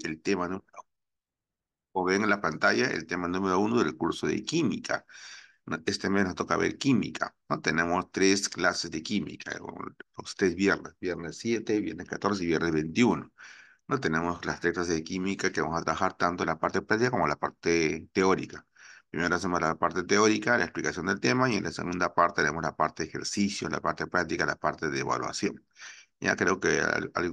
el tema número, o ven en la pantalla el tema número 1 del curso de química. Este mes nos toca ver química, ¿no? Tenemos 3 clases de química, los 3 viernes, viernes 7, viernes 14 y viernes 21. No tenemos las 3 clases de química que vamos a trabajar tanto en la parte práctica como en la parte teórica. Primero hacemos la parte teórica, la explicación del tema, y en la segunda parte tenemos la parte de ejercicio, la parte práctica, la parte de evaluación. Ya creo que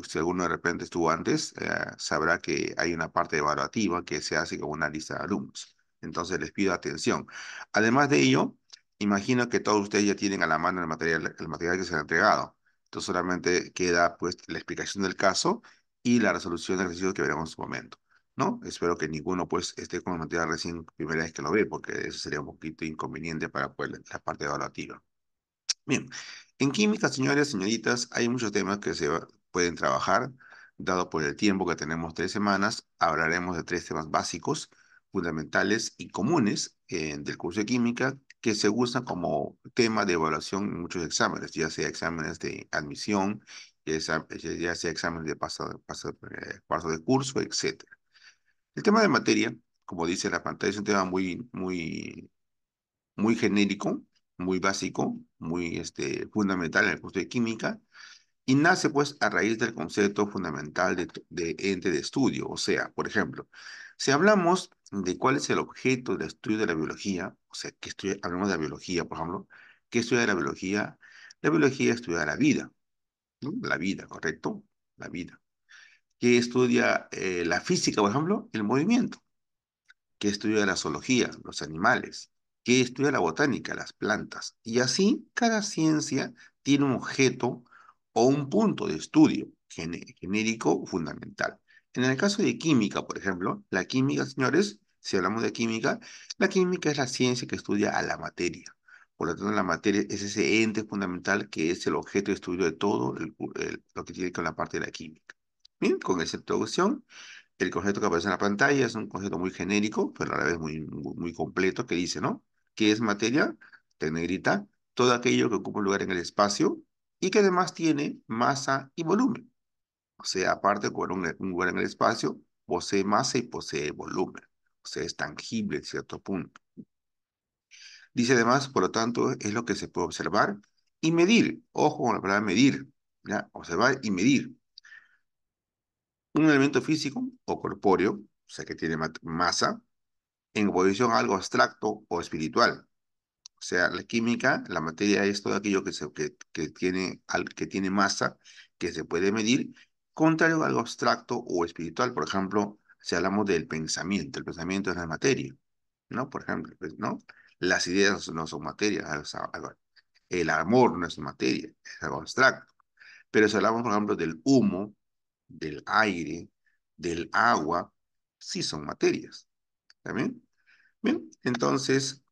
si alguno de repente estuvo antes, sabrá que hay una parte evaluativa que se hace con una lista de alumnos. Entonces les pido atención. Además de ello, imagino que todos ustedes ya tienen a la mano el material que se ha entregado. Entonces solamente queda pues la explicación del caso y la resolución del ejercicio que veremos en su momento, ¿no? Espero que ninguno pues esté con el material recién primera vez que lo ve, porque eso sería un poquito inconveniente para pues, la parte evaluativa. Bien, en química, señores, señoritas, hay muchos temas que pueden trabajar. Dado por el tiempo que tenemos 3 semanas, hablaremos de 3 temas básicos, fundamentales y comunes del curso de química que se usan como tema de evaluación en muchos exámenes, ya sea exámenes de admisión, ya sea exámenes de paso de curso, etcétera. El tema de materia, como dice la pantalla, es un tema muy genérico, muy básico, muy fundamental en el curso de química, y nace pues a raíz del concepto fundamental de ente de estudio. O sea, por ejemplo, si hablamos de cuál es el objeto del estudio de la biología, o sea, hablamos de la biología, por ejemplo, ¿qué estudia la biología? La biología estudia la vida, ¿no? La vida, ¿correcto? La vida. ¿Qué estudia la física, por ejemplo? El movimiento. ¿Qué estudia la zoología? Los animales. ¿Qué estudia la botánica? Las plantas. Y así, cada ciencia tiene un objeto o un punto de estudio genérico fundamental. En el caso de química, por ejemplo, la química, señores, si hablamos de química, la química es la ciencia que estudia a la materia. Por lo tanto, la materia es ese ente fundamental que es el objeto de estudio de todo lo que tiene que ver con la parte de la química. Bien, con esa introducción. El concepto que aparece en la pantalla es un concepto muy genérico, pero a la vez muy completo, que dice, ¿no? ¿Qué es materia? En negrita, todo aquello que ocupa un lugar en el espacio y que además tiene masa y volumen. O sea, aparte de ocupar un lugar en el espacio, posee masa y posee volumen. O sea, es tangible en cierto punto. Dice además, por lo tanto, es lo que se puede observar y medir. Ojo con la palabra medir, ¿ya? Observar y medir. Un elemento físico o corpóreo, o sea, que tiene masa, en oposición a algo abstracto o espiritual. O sea, la química, la materia es todo aquello que tiene masa, que se puede medir, contrario a algo abstracto o espiritual. Por ejemplo, si hablamos del pensamiento, el pensamiento es la materia, ¿no? Por ejemplo, pues, ¿no? Las ideas no son materia, el amor no es materia, es algo abstracto. Pero si hablamos, por ejemplo, del humo, del aire, del agua, sí son materias. ¿Está bien? Bien, entonces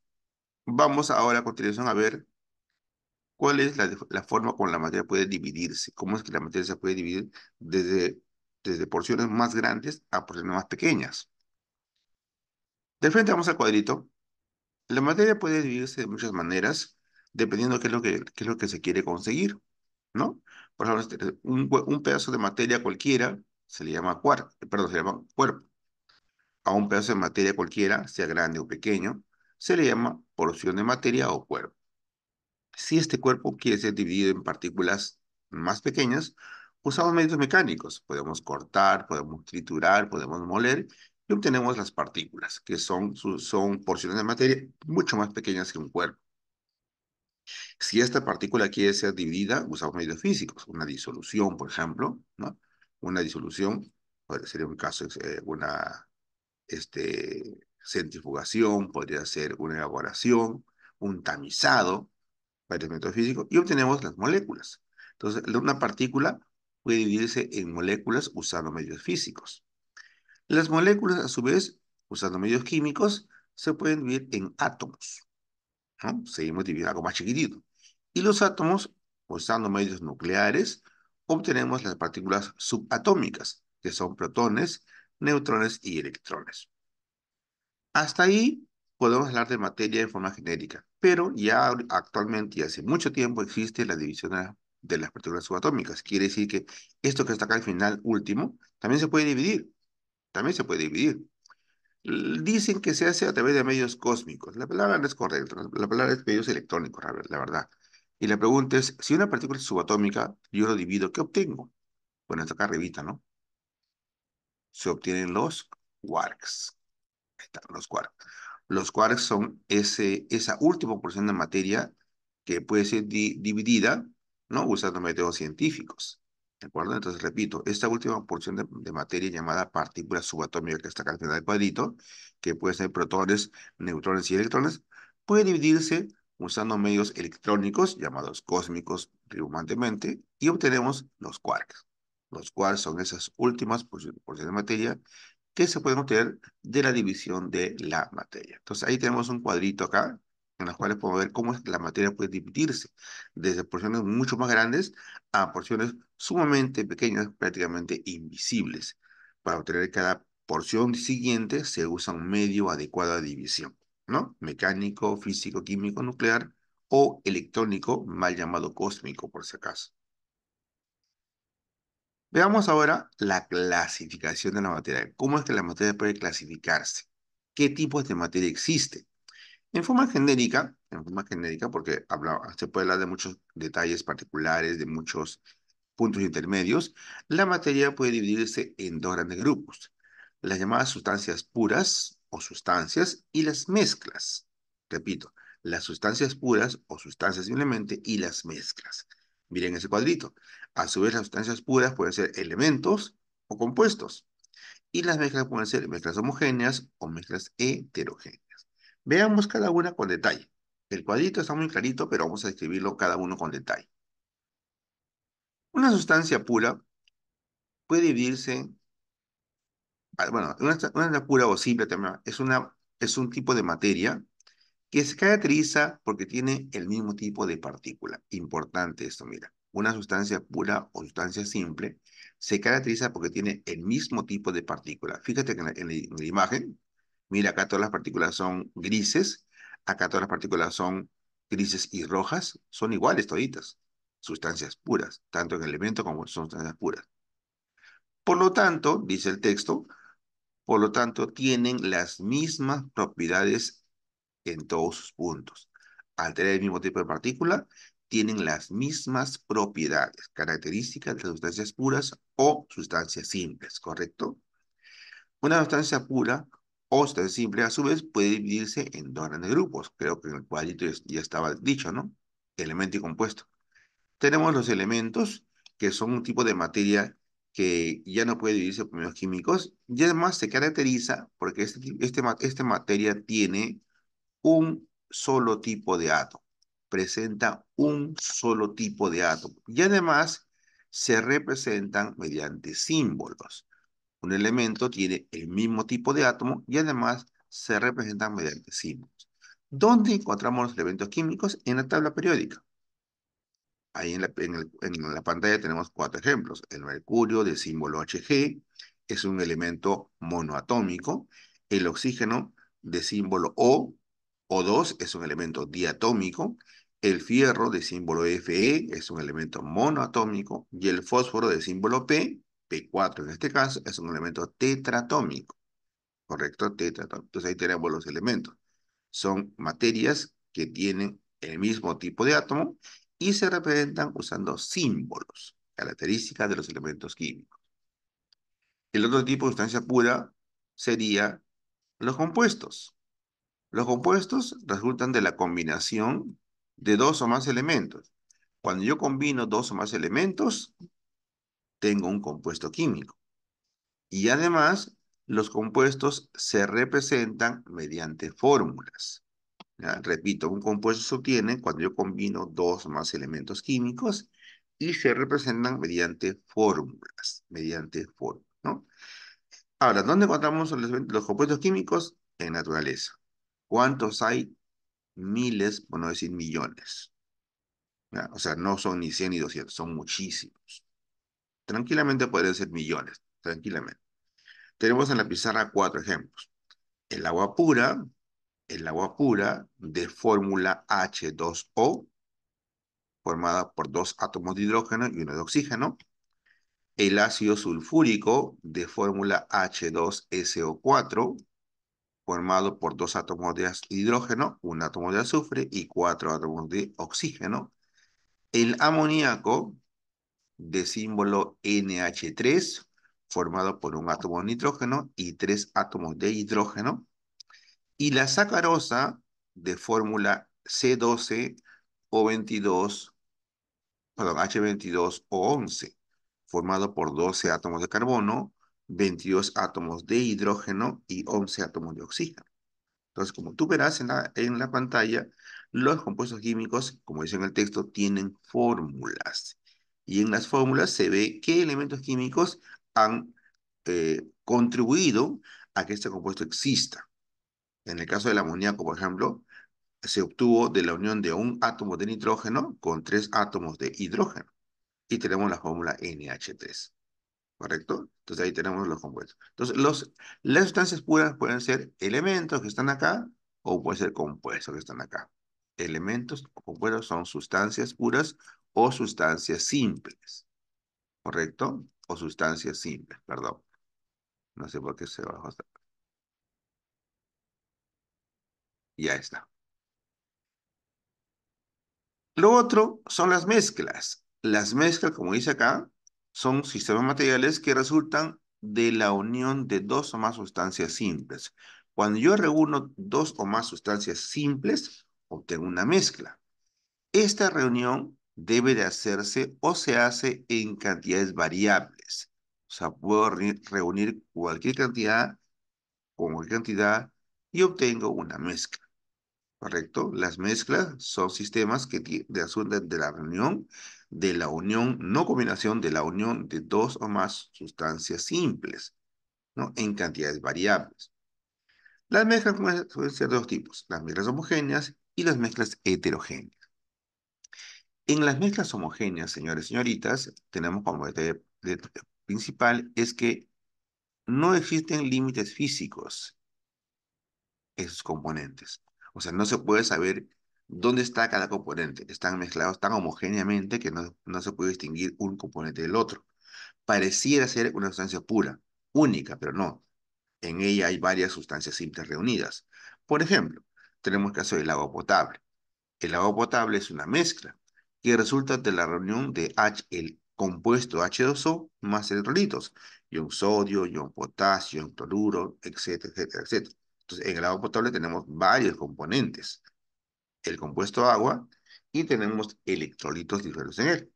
vamos ahora a continuación a ver cuál es la forma como la materia puede dividirse, cómo es que la materia se puede dividir desde, desde porciones más grandes a porciones más pequeñas. De frente vamos al cuadrito. La materia puede dividirse de muchas maneras, dependiendo de qué es lo que se quiere conseguir, ¿no? Por ejemplo, un pedazo de materia cualquiera se le llama perdón, se le llama cuerpo. A un pedazo de materia cualquiera, sea grande o pequeño, se le llama porción de materia o cuerpo. Si este cuerpo quiere ser dividido en partículas más pequeñas, usamos medios mecánicos. Podemos cortar, podemos triturar, podemos moler y obtenemos las partículas, que son porciones de materia mucho más pequeñas que un cuerpo. Si esta partícula quiere ser dividida, usamos medios físicos, una disolución, por ejemplo, ¿no? Una disolución, sería un caso, una centrifugación, podría ser una evaporación, un tamizado, varios métodos físicos, y obtenemos las moléculas. Entonces, una partícula puede dividirse en moléculas usando medios físicos. Las moléculas, a su vez, usando medios químicos, se pueden dividir en átomos, ¿no? Seguimos dividiendo algo más chiquitito. Y los átomos, usando medios nucleares, obtenemos las partículas subatómicas, que son protones, neutrones y electrones. Hasta ahí podemos hablar de materia en forma genérica, pero ya actualmente y hace mucho tiempo existe la división de las partículas subatómicas. Quiere decir que esto que está acá al final último también se puede dividir. También se puede dividir. Dicen que se hace a través de medios cósmicos. La palabra no es correcta. La palabra es medios electrónicos, la verdad. Y la pregunta es, si una partícula es subatómica, yo lo divido, ¿qué obtengo? Bueno, esta acá arribita, ¿no? Se obtienen los quarks. Ahí están los quarks. Los quarks son esa última porción de materia que puede ser dividida, ¿no? Usando métodos científicos. ¿De acuerdo? Entonces, repito, esta última porción de materia llamada partícula subatómica que está acá al final del cuadrito, que puede ser protones, neutrones y electrones, puede dividirse usando medios electrónicos llamados cósmicos ribombrantemente y obtenemos los quarks. Los quarks son esas últimas porciones de materia que se pueden obtener de la división de la materia. Entonces ahí tenemos un cuadrito acá, en los cuales podemos ver cómo es que la materia puede dividirse desde porciones mucho más grandes a porciones sumamente pequeñas, prácticamente invisibles. Para obtener cada porción siguiente se usa un medio adecuado de división, ¿no? Mecánico, físico, químico, nuclear o electrónico, mal llamado cósmico, por si acaso. Veamos ahora la clasificación de la materia. ¿Cómo es que la materia puede clasificarse? ¿Qué tipos de materia existe? En forma genérica, porque se puede hablar de muchos detalles particulares, de muchos puntos intermedios, la materia puede dividirse en dos grandes grupos, las llamadas sustancias puras o sustancias y las mezclas. Repito, las sustancias puras o sustancias simplemente y las mezclas. Miren ese cuadrito. A su vez, las sustancias puras pueden ser elementos o compuestos y las mezclas pueden ser mezclas homogéneas o mezclas heterogéneas. Veamos cada una con detalle. El cuadrito está muy clarito, pero vamos a describirlo cada uno con detalle. Una sustancia pura puede dividirse, bueno, una pura o simple también es un tipo de materia que se caracteriza porque tiene el mismo tipo de partícula. Importante esto, mira. Una sustancia pura o sustancia simple se caracteriza porque tiene el mismo tipo de partícula. Fíjate que en la imagen, mira, acá todas las partículas son grises, acá todas las partículas son grises y rojas, son iguales toditas, sustancias puras, tanto en elemento como son sustancias puras. Por lo tanto, dice el texto, por lo tanto, tienen las mismas propiedades en todos sus puntos. Al tener el mismo tipo de partícula, tienen las mismas propiedades, características de las sustancias puras o sustancias simples, ¿correcto? Una sustancia pura o sustancia simple, a su vez, puede dividirse en dos grandes grupos. Creo que en el cuadrito ya estaba dicho, ¿no? Elemento y compuesto. Tenemos los elementos, que son un tipo de materia que ya no puede dividirse por medios químicos, y además se caracteriza porque esta materia tiene un solo tipo de átomo, presenta un solo tipo de átomo y además se representan mediante símbolos. Un elemento tiene el mismo tipo de átomo y además se representan mediante símbolos. ¿Dónde encontramos los elementos químicos? En la tabla periódica. Ahí en la pantalla tenemos cuatro ejemplos. El mercurio de símbolo Hg es un elemento monoatómico. El oxígeno de símbolo O, O2 es un elemento diatómico. El fierro de símbolo Fe es un elemento monoatómico. Y el fósforo de símbolo P, P4 en este caso, es un elemento tetratómico. ¿Correcto? Tetratómico. Entonces ahí tenemos los elementos. Son materias que tienen el mismo tipo de átomo y se representan usando símbolos, características de los elementos químicos. El otro tipo de sustancia pura sería los compuestos. Los compuestos resultan de la combinación de dos o más elementos. Cuando yo combino dos o más elementos, tengo un compuesto químico. Y además, los compuestos se representan mediante fórmulas. ¿Ya? Repito, un compuesto se obtiene cuando yo combino dos o más elementos químicos y se representan mediante fórmulas, ¿no? Ahora, ¿dónde encontramos los compuestos químicos? En naturaleza. ¿Cuántos hay? Miles, por no decir millones. ¿Ya? O sea, no son ni 100 ni 200, son muchísimos. Tranquilamente podrían ser millones, tranquilamente. Tenemos en la pizarra cuatro ejemplos. El agua pura, el agua pura de fórmula H2O, formada por dos átomos de hidrógeno y uno de oxígeno. el ácido sulfúrico de fórmula H2SO4, formado por dos átomos de hidrógeno, un átomo de azufre y cuatro átomos de oxígeno. El amoníaco de símbolo NH3, formado por un átomo de nitrógeno y tres átomos de hidrógeno. Y la sacarosa de fórmula C12O22, perdón, H22O11, formado por 12 átomos de carbono, 22 átomos de hidrógeno y 11 átomos de oxígeno. Entonces, como tú verás en la pantalla, los compuestos químicos, como dice en el texto, tienen fórmulas. Y en las fórmulas se ve qué elementos químicos han contribuido a que este compuesto exista. En el caso del amoníaco, por ejemplo, se obtuvo de la unión de un átomo de nitrógeno con tres átomos de hidrógeno. Y tenemos la fórmula NH3. ¿Correcto? Entonces ahí tenemos los compuestos. Entonces, las sustancias puras pueden ser elementos que están acá o pueden ser compuestos que están acá. Elementos o compuestos son sustancias puras o sustancias simples. ¿Correcto? O sustancias simples, perdón. No sé por qué se bajó hasta. Ya está. Lo otro son las mezclas. Las mezclas, como dice acá, son sistemas materiales que resultan de la unión de dos o más sustancias simples. Cuando yo reúno dos o más sustancias simples, obtengo una mezcla. Esta reunión debe de hacerse o se hace en cantidades variables. O sea, puedo reunir cualquier cantidad con cualquier cantidad y obtengo una mezcla. ¿Correcto? Las mezclas son sistemas que resultan de la reunión, de la unión, no combinación, de la unión de dos o más sustancias simples, ¿no? En cantidades variables. Las mezclas pueden ser de dos tipos, las mezclas homogéneas y las mezclas heterogéneas. En las mezclas homogéneas, señores y señoritas, tenemos como detalle principal es que no existen límites físicos esos componentes. O sea, no se puede saber dónde está cada componente. Están mezclados tan homogéneamente que no se puede distinguir un componente del otro. Pareciera ser una sustancia pura, única, pero no. En ella hay varias sustancias simples reunidas. Por ejemplo, tenemos el caso del agua potable. El agua potable es una mezcla que resulta de la reunión de el compuesto H2O más electrolitos, ion sodio, ion potasio, ion cloruro, etcétera, etcétera, etcétera. Entonces, en el agua potable tenemos varios componentes. El compuesto agua y tenemos electrolitos diferentes en él.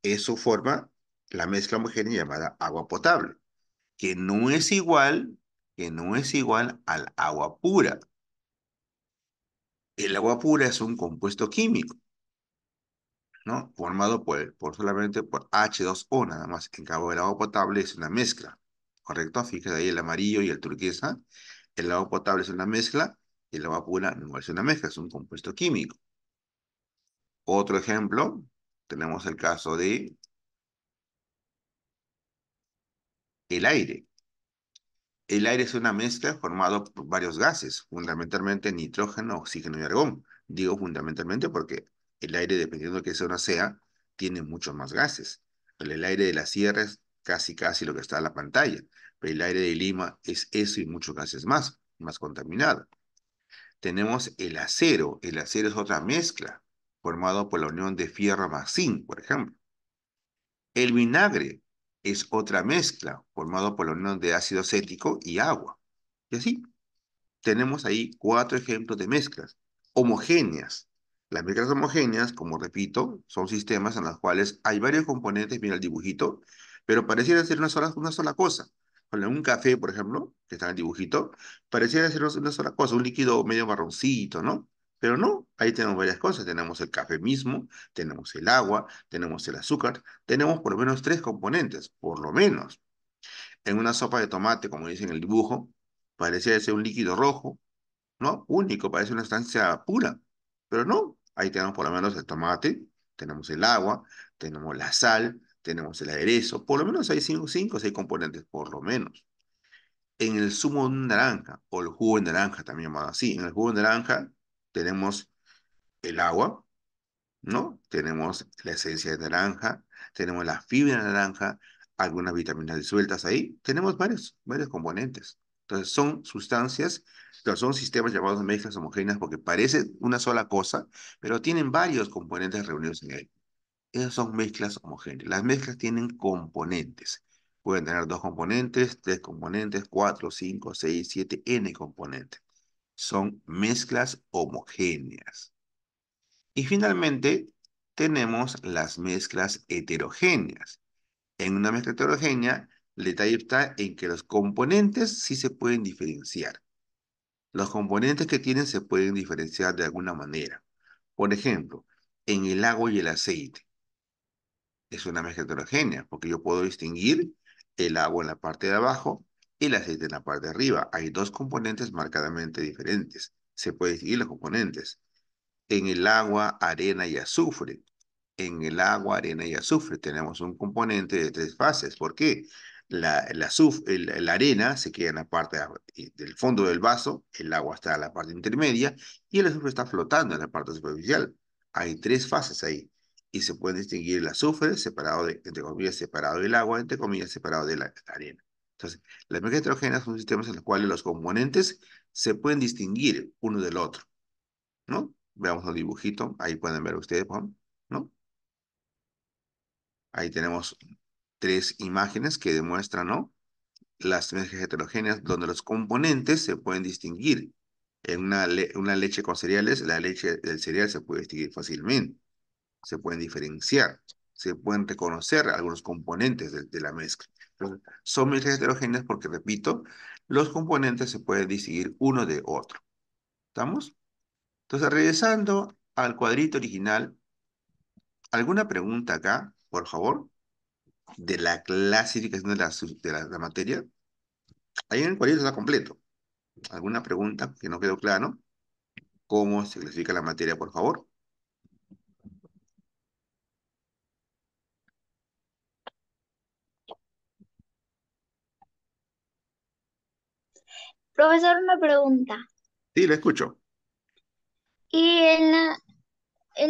Eso forma la mezcla homogénea llamada agua potable, que no es igual, que no es igual al agua pura. El agua pura es un compuesto químico, ¿no? Formado solamente por H2O nada más. En cambio, el agua potable es una mezcla, ¿correcto? Fíjate ahí el amarillo y el turquesa. El agua potable es una mezcla y el agua pura no es una mezcla, es un compuesto químico. Otro ejemplo, tenemos el caso de el aire. El aire es una mezcla formada por varios gases, fundamentalmente nitrógeno, oxígeno y argón. Digo fundamentalmente porque el aire, dependiendo de qué zona sea, tiene muchos más gases. El aire de la sierra es casi lo que está en la pantalla, pero el aire de Lima es eso y muchos gases más contaminado. Tenemos el acero. El acero es otra mezcla, formado por la unión de fierro más zinc, por ejemplo. El vinagre es otra mezcla, formado por la unión de ácido acético y agua. Y así, tenemos ahí cuatro ejemplos de mezclas homogéneas. Las mezclas homogéneas, como repito, son sistemas en los cuales hay varios componentes, mira el dibujito, pero pareciera ser una sola cosa. Con un café, por ejemplo, que está en el dibujito, pareciera ser una sola cosa, un líquido medio marroncito, ¿no? Pero no, ahí tenemos varias cosas. Tenemos el café mismo, tenemos el agua, tenemos el azúcar, tenemos por lo menos tres componentes, por lo menos. En una sopa de tomate, como dice en el dibujo, parecía ser un líquido rojo, ¿no? Único, parece una sustancia pura. Pero no, ahí tenemos por lo menos el tomate, tenemos el agua, tenemos la sal, tenemos el aderezo, por lo menos hay cinco o seis componentes, por lo menos. En el zumo de una naranja, o el jugo de naranja, también llamado así, en el jugo de naranja tenemos el agua, ¿no? Tenemos la esencia de naranja, tenemos la fibra de naranja, algunas vitaminas disueltas ahí. Tenemos varios componentes. Entonces, son sustancias, pero son sistemas llamados mezclas homogéneas porque parecen una sola cosa, pero tienen varios componentes reunidos en él. Esas son mezclas homogéneas. Las mezclas tienen componentes. Pueden tener dos componentes, tres componentes, cuatro, cinco, seis, siete, n componentes. Son mezclas homogéneas. Y finalmente, tenemos las mezclas heterogéneas. En una mezcla heterogénea, el detalle está en que los componentes sí se pueden diferenciar. Los componentes que tienen se pueden diferenciar de alguna manera. Por ejemplo, en el agua y el aceite es una mezcla heterogénea, porque yo puedo distinguir el agua en la parte de abajo y el aceite en la parte de arriba. Hay dos componentes marcadamente diferentes. Se puede distinguir los componentes. En el agua, arena y azufre. En el agua, arena y azufre tenemos un componente de tres fases. ¿Por qué? La arena se queda en la parte del fondo del vaso, el agua está en la parte intermedia y el azufre está flotando en la parte superficial. Hay tres fases ahí y se puede distinguir el azufre separado entre comillas, separado del agua, entre comillas, separado de la arena. Entonces, las mezclas heterogéneas son sistemas en los cuales los componentes se pueden distinguir uno del otro, ¿no? Veamos el dibujito, ahí pueden ver ustedes, ¿no? Ahí tenemos tres imágenes que demuestran, ¿no? Las mezclas heterogéneas donde los componentes se pueden distinguir. En una leche con cereales, la leche del cereal se puede distinguir fácilmente, se pueden diferenciar, se pueden reconocer algunos componentes de la mezcla. Entonces, son mezclas heterogéneas porque, repito, los componentes se pueden distinguir uno de otro. ¿Estamos? Entonces, regresando al cuadrito original, ¿alguna pregunta acá, por favor? De la clasificación de la materia. Ahí en el cuadrito está completo. ¿Alguna pregunta que no quedó claro? ¿Cómo se clasifica la materia, por favor? Profesor, una pregunta. Sí, la escucho. ¿Y en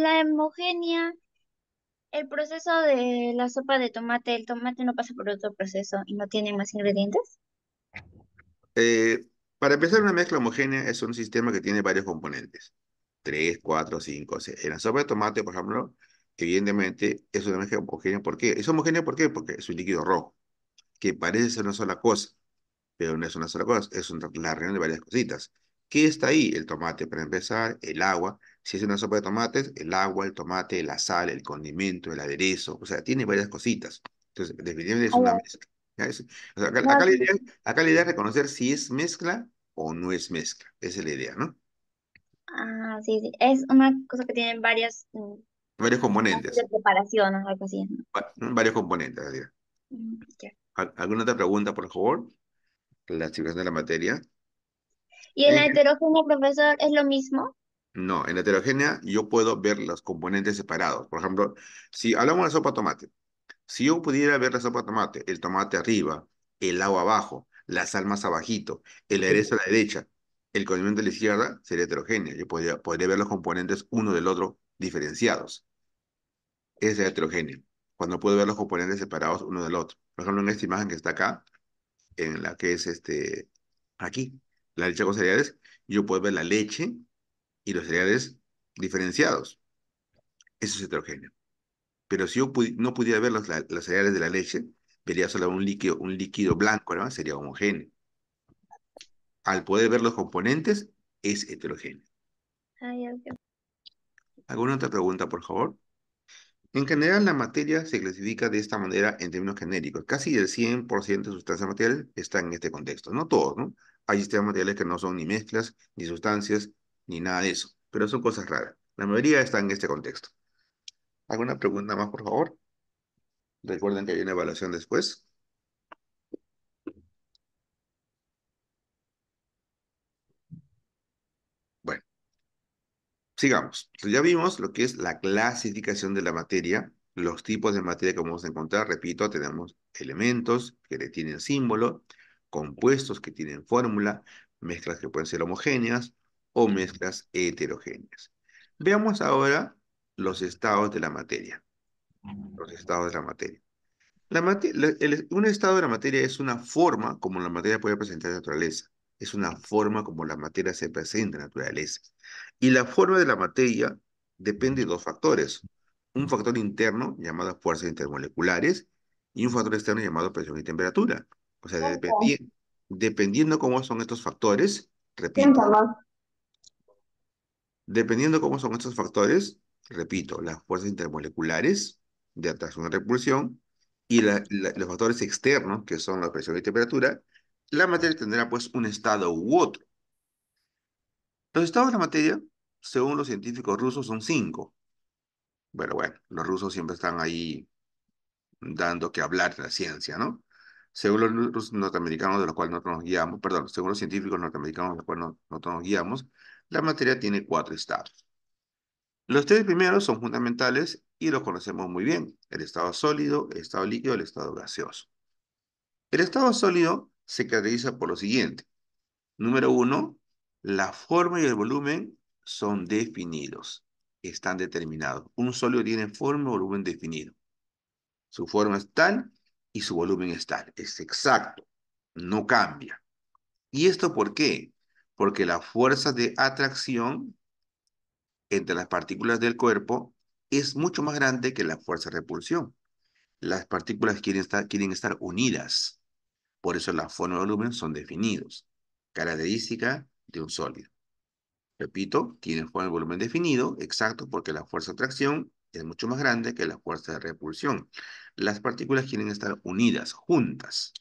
la homogénea, el proceso de la sopa de tomate, el tomate no pasa por otro proceso y no tiene más ingredientes? Eh, para empezar, una mezcla homogénea es un sistema que tiene varios componentes. Tres, cuatro, cinco, seis. En la sopa de tomate, por ejemplo, evidentemente es una mezcla homogénea. ¿Por qué? ¿Es homogénea por qué? Porque es un líquido rojo, que parece ser una sola cosa, pero no es una sola cosa, es la reunión de varias cositas. ¿Qué está ahí? El tomate, para empezar, el agua. Si es una sopa de tomates, el agua, el tomate, la sal, el condimento, el aderezo, o sea, tiene varias cositas. Entonces, definitivamente es Ah, una ya. mezcla. ¿Ya? O sea, acá, No, acá la sí. idea, acá la idea es reconocer si es mezcla o no es mezcla. Esa es la idea, ¿no? Ah, sí, sí. Es una cosa que tiene varias Varios fases de componentes. preparación o algo así, ¿no? Varios componentes, en realidad. Ya. ¿Alguna otra pregunta, por favor? La explicación de la materia. ¿Y en la heterogénea, profesor, es lo mismo? No, en la heterogénea yo puedo ver los componentes separados. Por ejemplo, si hablamos de sopa de tomate, si yo pudiera ver la sopa de tomate, el tomate arriba, el agua abajo, la sal más abajito, el aderezo a la derecha, el condimento a la izquierda, sería heterogénea. Yo podría ver los componentes uno del otro diferenciados. Esa es heterogénea. Cuando puedo ver los componentes separados uno del otro. Por ejemplo, en esta imagen que está acá, en la que es aquí, la leche con cereales, yo puedo ver la leche y los cereales diferenciados. Eso es heterogéneo. Pero si yo no pudiera ver los cereales de la leche, vería solo un líquido blanco, ¿no? Sería homogéneo. Al poder ver los componentes, es heterogéneo. Ah, ya, ya. ¿Alguna otra pregunta, por favor? En general, la materia se clasifica de esta manera en términos genéricos. Casi el 100% de sustancias materiales están en este contexto. No todos, ¿no? Hay sistemas materiales que no son ni mezclas, ni sustancias, ni nada de eso. Pero son cosas raras. La mayoría está en este contexto. ¿Alguna pregunta más, por favor? Recuerden que hay una evaluación después. Bueno, sigamos. Entonces, ya vimos lo que es la clasificación de la materia, los tipos de materia que vamos a encontrar. Repito, tenemos elementos que tienen símbolo, compuestos que tienen fórmula, mezclas que pueden ser homogéneas o mezclas heterogéneas. Veamos ahora los estados de la materia. Los estados de la materia. Un estado de la materia es una forma como la materia puede presentar en la naturaleza. Es una forma como la materia se presenta en la naturaleza. Y la forma de la materia depende de dos factores. Un factor interno llamado fuerzas intermoleculares y un factor externo llamado presión y temperatura. O sea, dependiendo cómo son estos factores, repito, Cuéntame. dependiendo cómo son estos factores, repito, las fuerzas intermoleculares de atracción y repulsión y los factores externos, que son la presión y temperatura, la materia tendrá pues un estado u otro. Los estados de la materia, según los científicos rusos, son cinco. Bueno, los rusos siempre están ahí dando que hablar de la ciencia, ¿no? Según los norteamericanos de los cuales nosotros nos guiamos, perdón, según los científicos norteamericanos de los cuales nosotros nos guiamos, la materia tiene cuatro estados. Los tres primeros son fundamentales y los conocemos muy bien: el estado sólido, el estado líquido, el estado gaseoso. El estado sólido se caracteriza por lo siguiente. Número uno, la forma y el volumen son definidos, están determinados. Un sólido tiene forma y volumen definido. Su forma es tal y su volumen es tal. Es exacto, no cambia. ¿Y esto por qué? Porque la fuerza de atracción entre las partículas del cuerpo es mucho más grande que la fuerza de repulsión. Las partículas quieren estar unidas. Por eso la forma y el volumen son definidos. Característica de un sólido. Repito, tiene forma y volumen definido, exacto, porque la fuerza de atracción es mucho más grande que la fuerza de repulsión. Las partículas quieren estar unidas, juntas.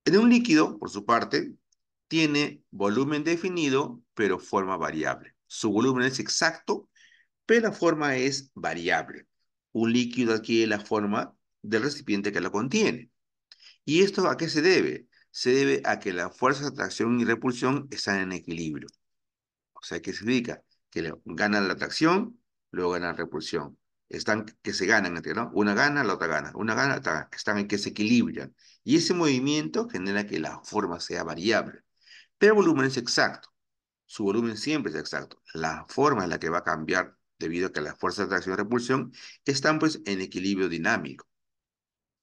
En un líquido, por su parte, tiene volumen definido, pero forma variable. Su volumen es exacto, pero la forma es variable. Un líquido adquiere la forma del recipiente que lo contiene. ¿Y esto a qué se debe? Se debe a que las fuerzas de atracción y repulsión están en equilibrio. O sea, ¿qué significa? Que gana la atracción, luego gana la repulsión. Están que se ganan, ¿no? Una gana, la otra gana. Una gana, la otra gana. Están en que se equilibran. Y ese movimiento genera que la forma sea variable. Pero el volumen es exacto. Su volumen siempre es exacto. La forma en la que va a cambiar debido a que las fuerzas de atracción y repulsión están pues en equilibrio dinámico.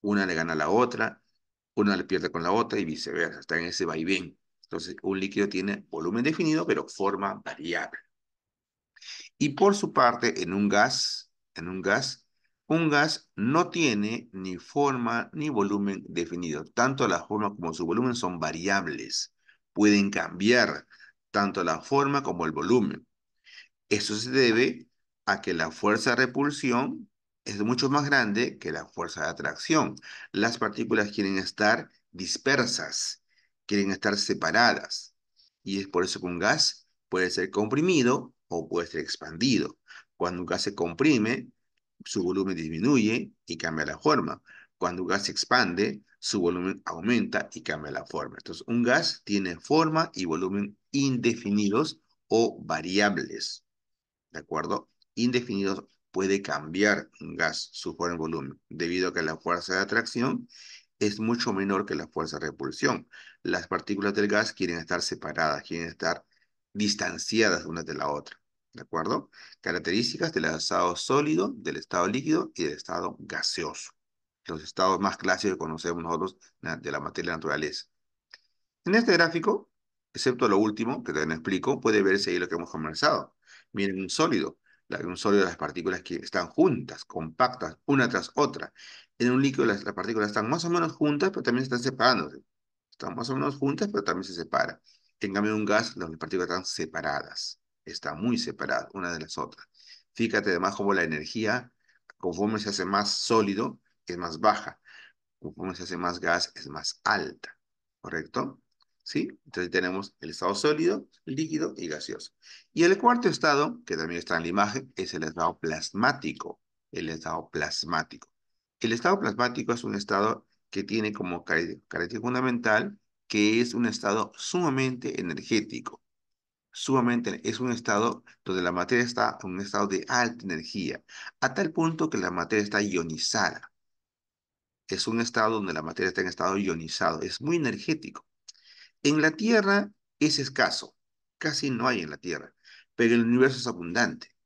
Una le gana a la otra, una le pierde con la otra y viceversa. Está en ese vaivén. Entonces, un líquido tiene volumen definido, pero forma variable. Y por su parte, un gas no tiene ni forma ni volumen definido. Tanto la forma como su volumen son variables. Pueden cambiar tanto la forma como el volumen. Eso se debe a que la fuerza de repulsión es mucho más grande que la fuerza de atracción. Las partículas quieren estar dispersas, quieren estar separadas. Y es por eso que un gas puede ser comprimido o puede ser expandido. Cuando un gas se comprime, su volumen disminuye y cambia la forma. Cuando un gas se expande, su volumen aumenta y cambia la forma. Entonces, un gas tiene forma y volumen indefinidos o variables. ¿De acuerdo? Indefinidos puede cambiar un gas, su forma y volumen, debido a que la fuerza de atracción es mucho menor que la fuerza de repulsión. Las partículas del gas quieren estar separadas, quieren estar distanciadas una de la otra. ¿De acuerdo? Características del estado sólido, del estado líquido y del estado gaseoso. Los estados más clásicos que conocemos nosotros de la materia de la naturaleza. En este gráfico, excepto lo último, que también explico, puede verse ahí lo que hemos conversado. Miren un sólido. Un sólido, las partículas que están juntas, compactas, una tras otra. En un líquido las partículas están más o menos juntas, pero también se están separándose. Están más o menos juntas, pero también se separan. En cambio, en un gas, las partículas están separadas. Están muy separadas una de las otras. Fíjate además cómo la energía, conforme se hace más sólido, es más baja. Conforme se hace más gas, es más alta. ¿Correcto? ¿Sí? Entonces tenemos el estado sólido, líquido y gaseoso. Y el cuarto estado, que también está en la imagen, es el estado plasmático. El estado plasmático. El estado plasmático es un estado que tiene como característica fundamental que es un estado sumamente energético. Sumamente, es un estado donde la materia está en un estado de alta energía, a tal punto que la materia está ionizada. Es un estado donde la materia está en estado ionizado, es muy energético. En la Tierra es escaso, casi no hay en la Tierra, pero en el universo es abundante.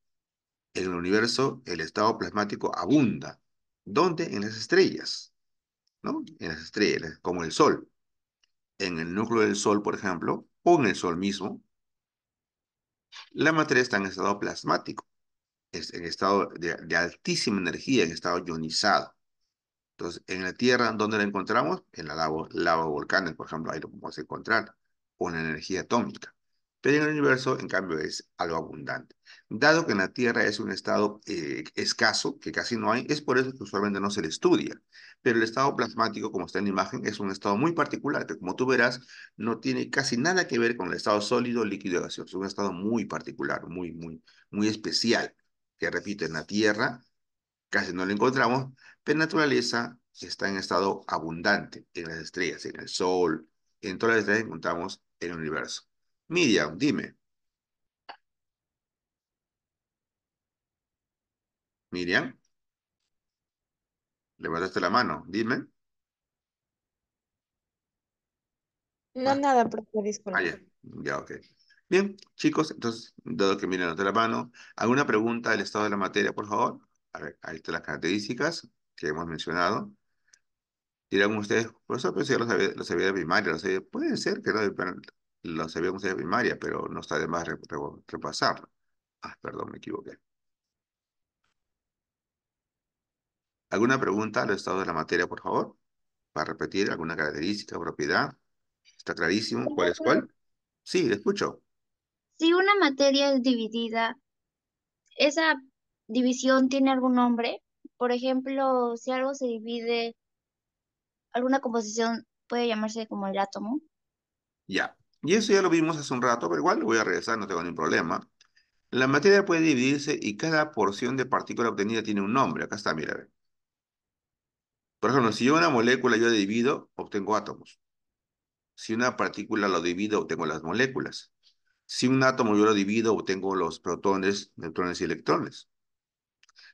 En el universo el estado plasmático abunda. ¿Dónde? En las estrellas. ¿no? En las estrellas, como el Sol. En el núcleo del Sol, por ejemplo, o en el Sol mismo, la materia está en estado plasmático, es en estado de altísima energía, en estado ionizado. Entonces, en la Tierra, ¿dónde la encontramos? En la lava volcánica, por ejemplo, ahí lo podemos encontrar, o en la energía atómica. Pero en el universo, en cambio, es algo abundante. Dado que en la Tierra es un estado escaso, que casi no hay, es por eso que usualmente no se le estudia. Pero el estado plasmático, como está en la imagen, es un estado muy particular, que como tú verás, no tiene casi nada que ver con el estado sólido, líquido y gaseoso. Es un estado muy particular, muy especial, que repito, en la Tierra casi no lo encontramos, pero en naturaleza está en estado abundante en las estrellas, en el Sol, en todas las estrellas que encontramos en el universo. Miriam, dime. Miriam, levantaste la mano, dime. No, Ah, nada, profe, disculpe. ya, ok. Bien, chicos, entonces, dado que Miriam levantó la mano, ¿alguna pregunta del estado de la materia, por favor? A ver, ahí están las características que hemos mencionado. Dirán ustedes, profesor, pero si ya lo sabía de primaria, lo sabía. Puede ser que no, pero lo sabíamos de primaria, pero no está de más repasarlo. Ah, perdón, me equivoqué. ¿Alguna pregunta al estado de la materia, por favor? Para repetir, ¿alguna característica o propiedad? ¿Está clarísimo cuál es Profesor, cuál? Sí, le escucho. si una materia es dividida, ¿esa división tiene algún nombre? Por ejemplo, si algo se divide, alguna composición puede llamarse como el átomo. Ya. Y eso ya lo vimos hace un rato, pero igual lo voy a regresar, no tengo ningún problema. La materia puede dividirse y cada porción de partícula obtenida tiene un nombre. Acá está, mira. Ve. Por ejemplo, si yo una molécula yo divido, obtengo átomos. Si una partícula lo divido, obtengo las moléculas. Si un átomo yo lo divido, obtengo los protones, neutrones y electrones.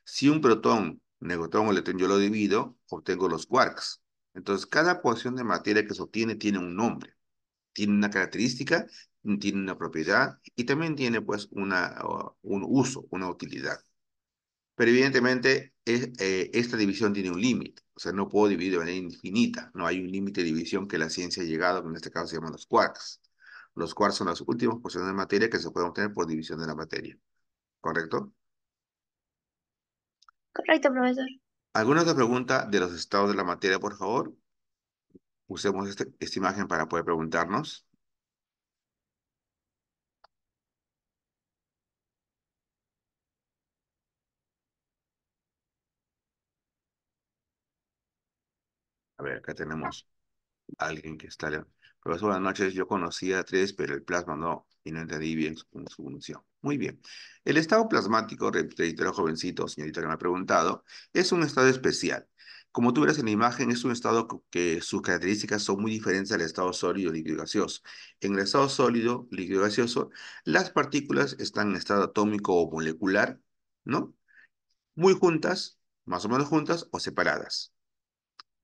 Si un protón, neutrón o electrón yo lo divido, obtengo los quarks. Entonces, cada porción de materia que se obtiene tiene un nombre, tiene una característica, tiene una propiedad y también tiene pues un uso, una utilidad. Pero evidentemente esta división tiene un límite, o sea, no puedo dividir de manera infinita, no hay un límite de división que la ciencia ha llegado, que en este caso se llaman los quarks. Los quarks son las últimas porciones de materia que se pueden obtener por división de la materia, ¿correcto? Correcto, profesor. ¿Alguna otra pregunta de los estados de la materia, por favor? Usemos esta imagen para poder preguntarnos. A ver, acá tenemos alguien que está... Profesor, buenas noches. Yo conocía a tres, pero el plasma no, y no entendí bien su función. Muy bien. El estado plasmático, reitero, jovencito, señorita que me ha preguntado, es un estado especial. Como tú verás en la imagen, es un estado que sus características son muy diferentes al estado sólido, líquido y gaseoso. En el estado sólido, líquido y gaseoso, las partículas están en estado atómico o molecular, ¿no? Muy juntas, más o menos juntas o separadas.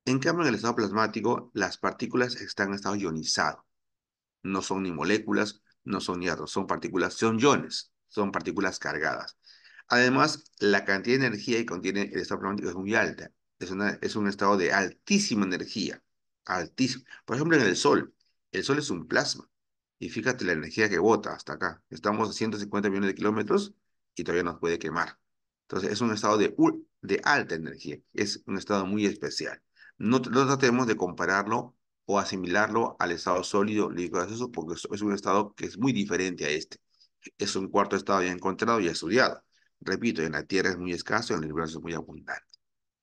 En cambio, en el estado plasmático, las partículas están en estado ionizado. No son ni moléculas, no son ni átomos, son partículas, son iones, son partículas cargadas. Además, la cantidad de energía que contiene el estado plasmático es muy alta. Es un estado de altísima energía. Altísimo. Por ejemplo, en el Sol es un plasma. Y fíjate la energía que bota hasta acá. Estamos a 150 millones de kilómetros y todavía nos puede quemar. Entonces, es un estado de alta energía. Es un estado muy especial. No tratemos de compararlo o asimilarlo al estado sólido, líquido, gaseoso, porque es un estado que es muy diferente a este. Es un cuarto estado ya encontrado y estudiado. Repito, en la Tierra es muy escaso, en el universo es muy abundante.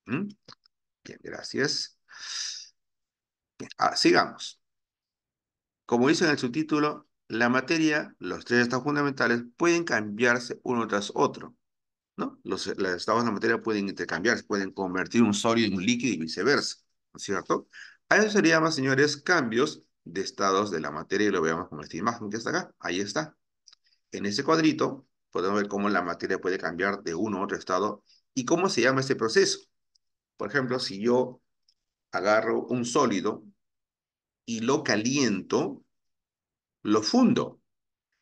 ¿Mm? Bien, gracias. Bien, sigamos. Como dice en el subtítulo, la materia, los tres estados fundamentales, pueden cambiarse uno tras otro, ¿no? Los estados de la materia pueden intercambiarse, pueden convertir un sólido en un líquido y viceversa, ¿no es cierto? A eso se le llama, señores, cambios de estados de la materia y lo veamos con esta imagen que está acá. Ahí está. En ese cuadrito podemos ver cómo la materia puede cambiar de uno a otro estado y cómo se llama este proceso. Por ejemplo, si yo agarro un sólido y lo caliento, lo fundo.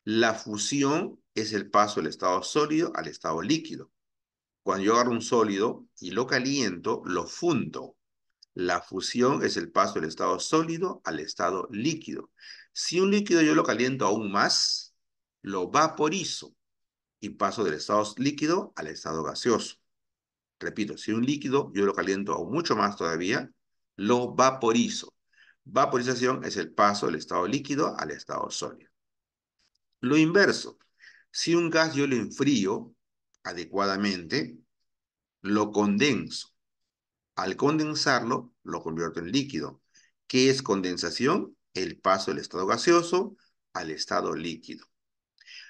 La fusión es el paso del estado sólido al estado líquido. Cuando yo agarro un sólido y lo caliento, lo fundo. La fusión es el paso del estado sólido al estado líquido. Si un líquido yo lo caliento aún más, lo vaporizo y paso del estado líquido al estado gaseoso. Repito, si un líquido yo lo caliento aún mucho más todavía, lo vaporizo. Vaporización es el paso del estado líquido al estado sólido. Lo inverso, si un gas yo lo enfrío adecuadamente, lo condenso. Al condensarlo, lo convierto en líquido. ¿Qué es condensación? El paso del estado gaseoso al estado líquido.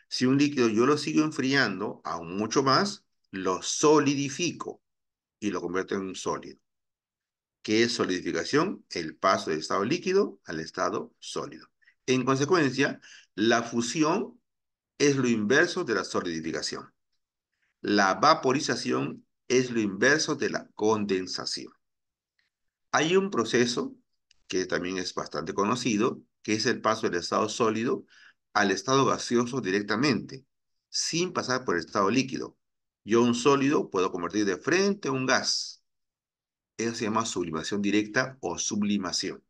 Si un líquido yo lo sigo enfriando aún mucho más, lo solidifico y lo convierto en un sólido. ¿Qué es solidificación? El paso del estado líquido al estado sólido. En consecuencia, la fusión es lo inverso de la solidificación. La vaporización es lo inverso de la condensación. Hay un proceso que también es bastante conocido, que es el paso del estado sólido al estado gaseoso directamente, sin pasar por el estado líquido. Yo un sólido puedo convertir de frente a un gas. Eso se llama sublimación directa o sublimación.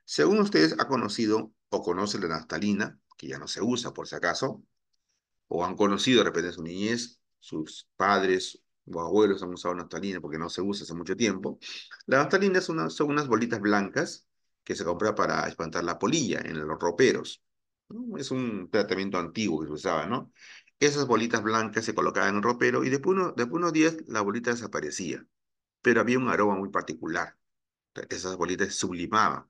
Según ustedes ha conocido o conoce la naftalina, que ya no se usa por si acaso, o han conocido de repente en su niñez, sus padres o abuelos han usado naftalina porque no se usa hace mucho tiempo. La naftalina son unas bolitas blancas que se compra para espantar la polilla en los roperos, ¿no? Es un tratamiento antiguo que se usaba, ¿no? Esas bolitas blancas se colocaban en el ropero y después de unos días la bolita desaparecía, pero había un aroma muy particular. Esas bolitas se sublimaban.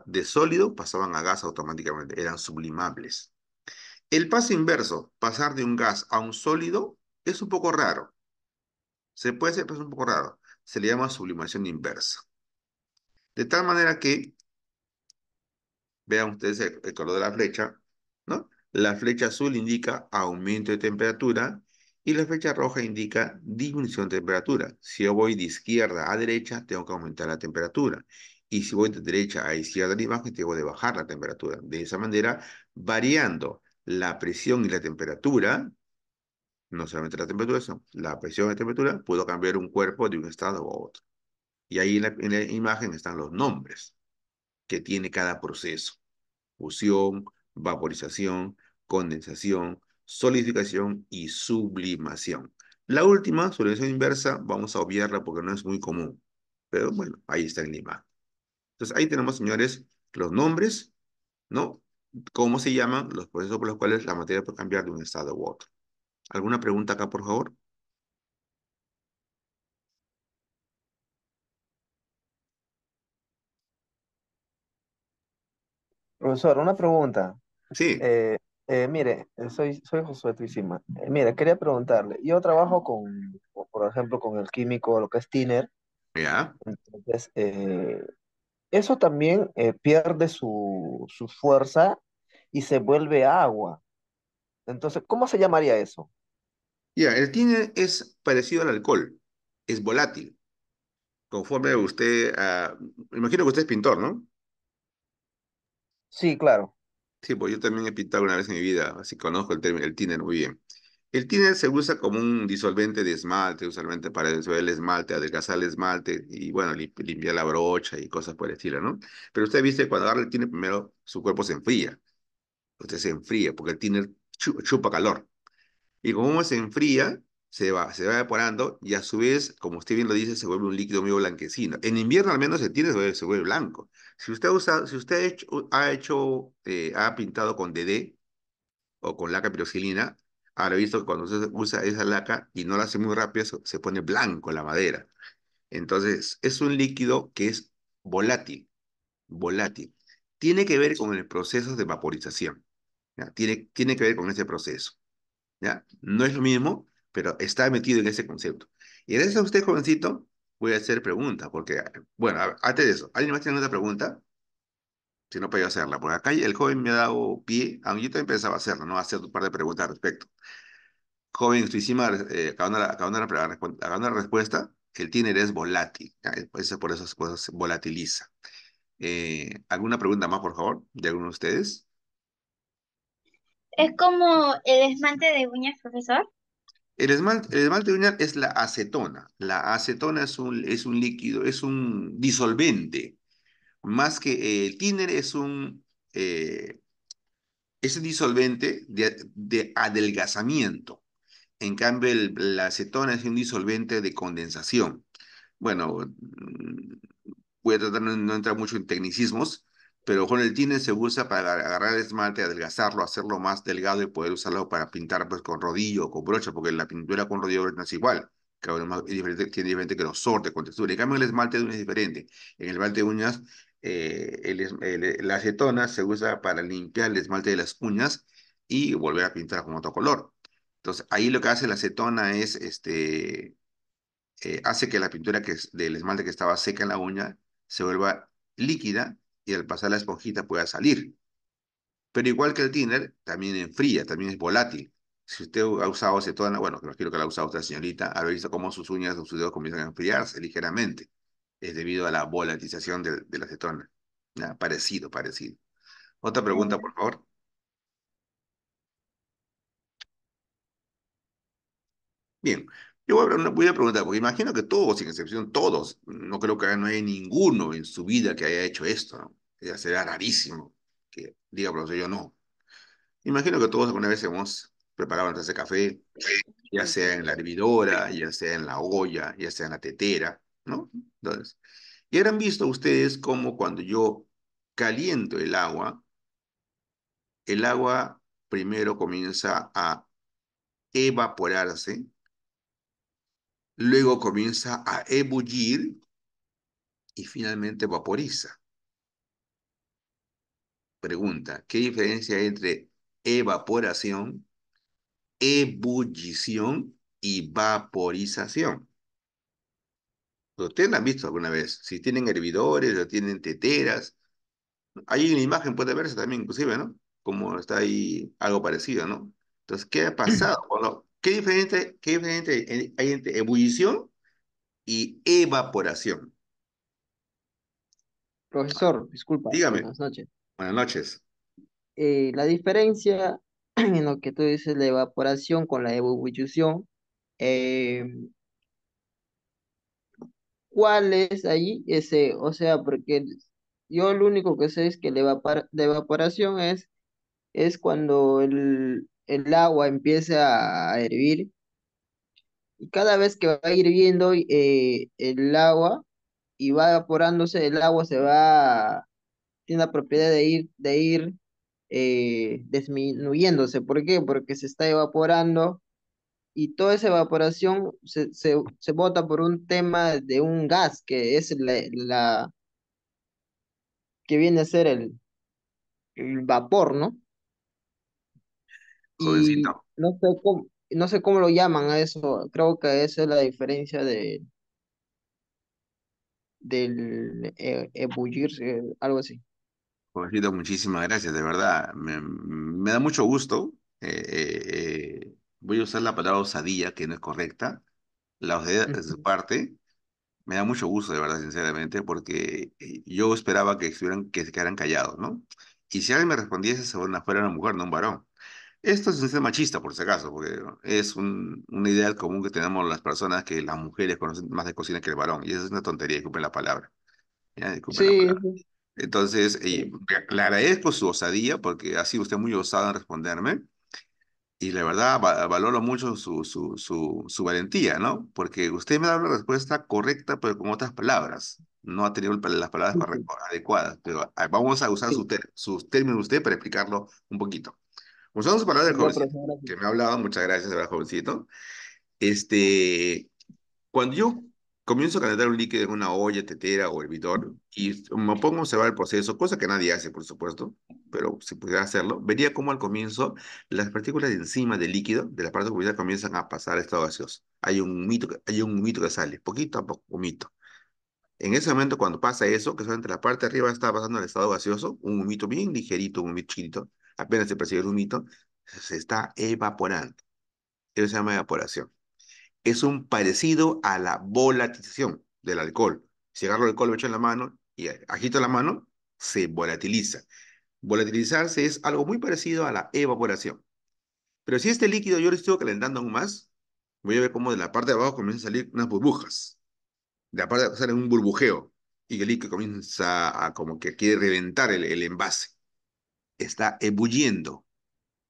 De sólido pasaban a gas automáticamente, eran sublimables. El paso inverso, pasar de un gas a un sólido, es un poco raro. Se puede hacer, pero es un poco raro. Se le llama sublimación inversa. De tal manera que, vean ustedes el color de la flecha, ¿no? La flecha azul indica aumento de temperatura y la flecha roja indica disminución de temperatura. Si yo voy de izquierda a derecha, tengo que aumentar la temperatura. Y si voy de derecha a izquierda en la imagen, tengo que bajar la temperatura. De esa manera, variando la presión y la temperatura, no solamente la temperatura, sino la presión y la temperatura, puedo cambiar un cuerpo de un estado a otro. Y ahí en la imagen están los nombres que tiene cada proceso: fusión, vaporización, condensación, solidificación y sublimación. La última, sublimación inversa, vamos a obviarla porque no es muy común. Pero bueno, ahí está en la imagen. Entonces ahí tenemos, señores, los nombres, ¿no? Cómo se llaman los procesos por los cuales la materia puede cambiar de un estado u otro. ¿Alguna pregunta acá, por favor? Profesor, una pregunta. Sí, Eh, soy Josué Tuisima. Mira, quería preguntarle. Yo trabajo por ejemplo, con el químico, lo que es tiner. ya. Entonces, eso también pierde su fuerza y se vuelve agua. Entonces, ¿cómo se llamaría eso? Ya, el tiner es parecido al alcohol, es volátil. Conforme usted, me imagino que usted es pintor, ¿no? Sí, claro. Sí, pues yo también he pintado una vez en mi vida, así conozco el término, el tiner muy bien. El tiner se usa como un disolvente de esmalte, usualmente para disolver el esmalte, adelgazar el esmalte y, bueno, limpiar la brocha y cosas por el estilo, ¿no? Pero usted viste, cuando agarra el tiner, primero su cuerpo se enfría. Usted se enfría porque el tiner chupa calor. Y como se enfría, se va evaporando y a su vez, como usted bien lo dice, se vuelve un líquido muy blanquecino. En invierno al menos se vuelve blanco. Si usted ha pintado con DD o con laca piroxilina, habrá visto que cuando usted usa esa laca y no la hace muy rápido, se pone blanco la madera. Entonces, es un líquido que es volátil, volátil. Tiene que ver con el proceso de vaporización. ¿Ya? Tiene que ver con ese proceso. ¿Ya? No es lo mismo, pero está metido en ese concepto. Y gracias a usted, jovencito, voy a hacer preguntas, porque, bueno, antes de eso, ¿alguien más tiene otra pregunta? Si no, para yo hacerla, porque acá el joven me ha dado pie, aunque yo también pensaba hacerlo, ¿no? Hacer un par de preguntas al respecto. Joven, encima, acabando la respuesta, el tiner es volátil, ¿ya? Por eso se volatiliza. ¿Alguna pregunta más, por favor, de alguno de ustedes? Es como el esmalte de uñas, profesor. El esmalte de uñas es la acetona. La acetona es un líquido, es un disolvente. Más que el thinner eh, es un disolvente de adelgazamiento. En cambio, la acetona es un disolvente de condensación. Bueno, voy a tratar de no entrar mucho en tecnicismos, pero con el tinte se usa para agarrar el esmalte, adelgazarlo, hacerlo más delgado y poder usarlo para pintar pues, con rodillo o con brocha, porque la pintura con rodillo no es igual. Cada uno es diferente, tiene diferente grosor con textura. En cambio, el esmalte de uñas es diferente. En el esmalte de uñas, la acetona se usa para limpiar el esmalte de las uñas y volver a pintar con otro color. Entonces, ahí lo que hace la acetona es hace que la pintura del esmalte que estaba seca en la uña se vuelva líquida y al pasar la esponjita pueda salir. Pero igual que el thinner, también enfría, también es volátil. Si usted ha usado acetona, bueno, que quiero que la ha usado usted, señorita, habrá visto cómo sus uñas o sus dedos comienzan a enfriarse ligeramente. Es debido a la volatilización de la acetona. Parecido, parecido. Otra pregunta, por favor. Bien, yo voy a preguntar, porque imagino que todos, sin excepción, todos, no creo que no haya ninguno en su vida que haya hecho esto, ¿no? Ya será rarísimo que diga, profesor, yo no. Imagino que todos alguna vez hemos preparado nuestra taza de café, ya sea en la hervidora, ya sea en la olla, ya sea en la tetera, ¿no? Entonces, y habrán visto ustedes cómo cuando yo caliento el agua primero comienza a evaporarse, luego comienza a ebullir y finalmente vaporiza. Pregunta, ¿qué diferencia hay entre evaporación, ebullición y vaporización? Ustedes la han visto alguna vez. Si tienen hervidores o tienen teteras, ahí en la imagen puede verse también inclusive, ¿no? Como está ahí algo parecido, ¿no? Entonces, ¿qué ha pasado? ¿Qué diferente hay entre ebullición y evaporación? Profesor, disculpa, Dígame. buenas noches. Buenas noches. La diferencia en lo que tú dices, la evaporación con la ebullición, eh, ¿cuál es ahí ese? O sea, porque yo lo único que sé es que la evaporación es cuando el agua empieza a hervir y cada vez que va hirviendo el agua y va evaporándose, el agua tiene la propiedad de ir disminuyéndose. ¿Por qué? Porque se está evaporando y toda esa evaporación se bota por un tema de un gas que es que viene a ser el vapor, ¿no? Y Jovencito. no sé cómo lo llaman a eso. Creo que esa es la diferencia del ebullirse, algo así. Jorgito, muchísimas gracias, de verdad. Me da mucho gusto. Voy a usar la palabra osadía, que no es correcta. La osadía de su Ujú. parte. Me da mucho gusto, de verdad, sinceramente, porque yo esperaba que se quedaran callados, ¿no? Y si alguien me respondiese, fuera una mujer, no un varón. Esto es un ser machista, por si acaso, porque es una idea común que tenemos las personas que las mujeres conocen más de cocina que el varón. Y eso es una tontería, disculpen la palabra. Ya, disculpen la Sí, palabra. Entonces, le agradezco su osadía porque ha sido usted muy osado en responderme y la verdad valoro mucho su valentía, ¿no? Porque usted me da una respuesta correcta pero con otras palabras. No ha tenido las palabras sí, adecuadas, pero vamos a usar sí. sus términos de usted para explicarlo un poquito. Usando sus palabras del Ya, jovencito, profesor, gracias. que me ha hablado, muchas gracias, de verdad, jovencito. Este, cuando yo comienzo a calentar un líquido en una olla, tetera o hervidor y me pongo a observar el proceso, cosa que nadie hace, por supuesto, pero si pudiera hacerlo, vería cómo al comienzo las partículas de encima del líquido, de la parte superficial, comienzan a pasar a estado gaseoso. Hay un humito que sale, poquito a poco, humito. En ese momento, cuando pasa eso, que solamente la parte de arriba está pasando al estado gaseoso, un humito bien ligerito, un humito chiquito, apenas se percibe el humito, se está evaporando. Eso se llama evaporación. Es un parecido a la volatilización del alcohol. Si agarro el alcohol, lo echo en la mano y agito la mano, se volatiliza. Volatilizarse es algo muy parecido a la evaporación. Pero si este líquido yo lo estoy calentando aún más, voy a ver cómo de la parte de abajo comienzan a salir unas burbujas. De la parte de abajo sale un burbujeo. Y el líquido comienza a como que quiere reventar el envase. Está ebulliendo.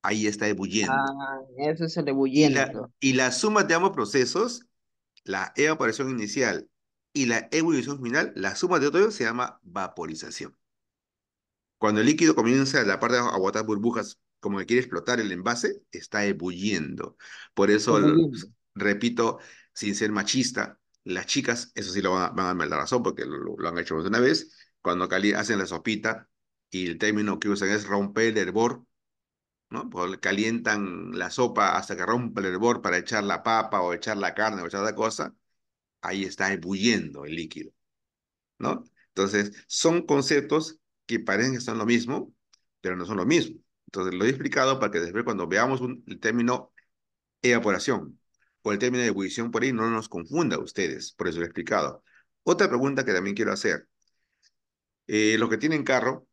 Ahí está ebulliendo. Ah, eso es el Y la, ebulliendo. y la suma de ambos procesos, la evaporación inicial y la ebullición final, la suma de todo ello se llama vaporización. Cuando el líquido comienza en la parte de abajo a botar burbujas, como que quiere explotar el envase, está ebulliendo. Por eso, Ebulliendo. repito, sin ser machista, las chicas, eso sí lo van a darme la razón porque lo han hecho más de una vez, cuando hacen la sopita y el término que usan es romper el hervor, ¿no? Porque calientan la sopa hasta que rompe el hervor para echar la papa o echar la carne o echar otra cosa, ahí está ebulliendo el líquido, ¿no? Entonces, son conceptos que parecen que son lo mismo, pero no son lo mismo. Entonces, lo he explicado para que después cuando veamos el término evaporación o el término de ebullición por ahí no nos confunda a ustedes, por eso lo he explicado. Otra pregunta que también quiero hacer. Los que tienen carro,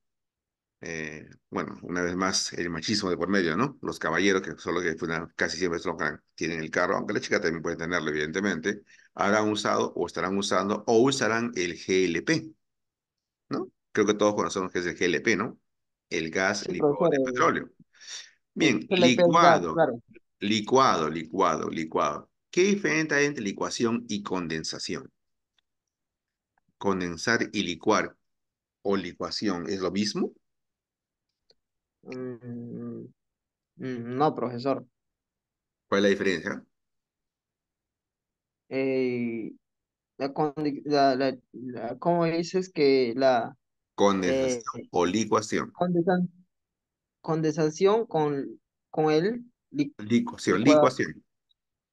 bueno, una vez más, el machismo de por medio, ¿no? Los caballeros, que son los que casi siempre son los que tienen el carro, aunque la chica también puede tenerlo, evidentemente, habrán usado o estarán usando o usarán el GLP, ¿no? Creo que todos conocemos que es el GLP, ¿no? El gas Sí, licuado profesor, de petróleo. el Bien, GLP es gas, claro. licuado. ¿Qué diferencia hay entre licuación y condensación? Condensar y licuar o licuación, ¿es lo mismo? Mm, no, profesor. ¿Cuál es la diferencia? Eh, ¿cómo dices que la eh, Condensación o licuación. condensa- condensación con el licuado, Licuación.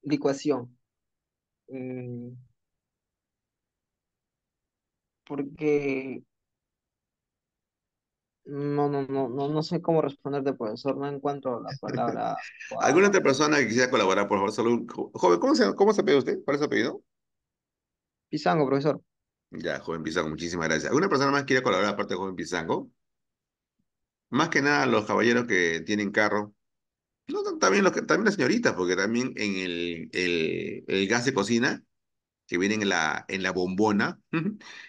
licuación? Mm, porque no sé cómo responderte, profesor, no encuentro la palabra ¿Alguna adecuada. otra persona que quisiera colaborar, por favor? Solo joven, cómo se apellida usted? ¿Cuál es su apellido? Pisango, profesor. Ya, joven Pizango, muchísimas gracias. ¿Alguna persona más quiere colaborar aparte de joven Pizango? Más que nada los caballeros que tienen carro. No, también, también las señoritas, porque también en el gas de cocina, que viene en la bombona,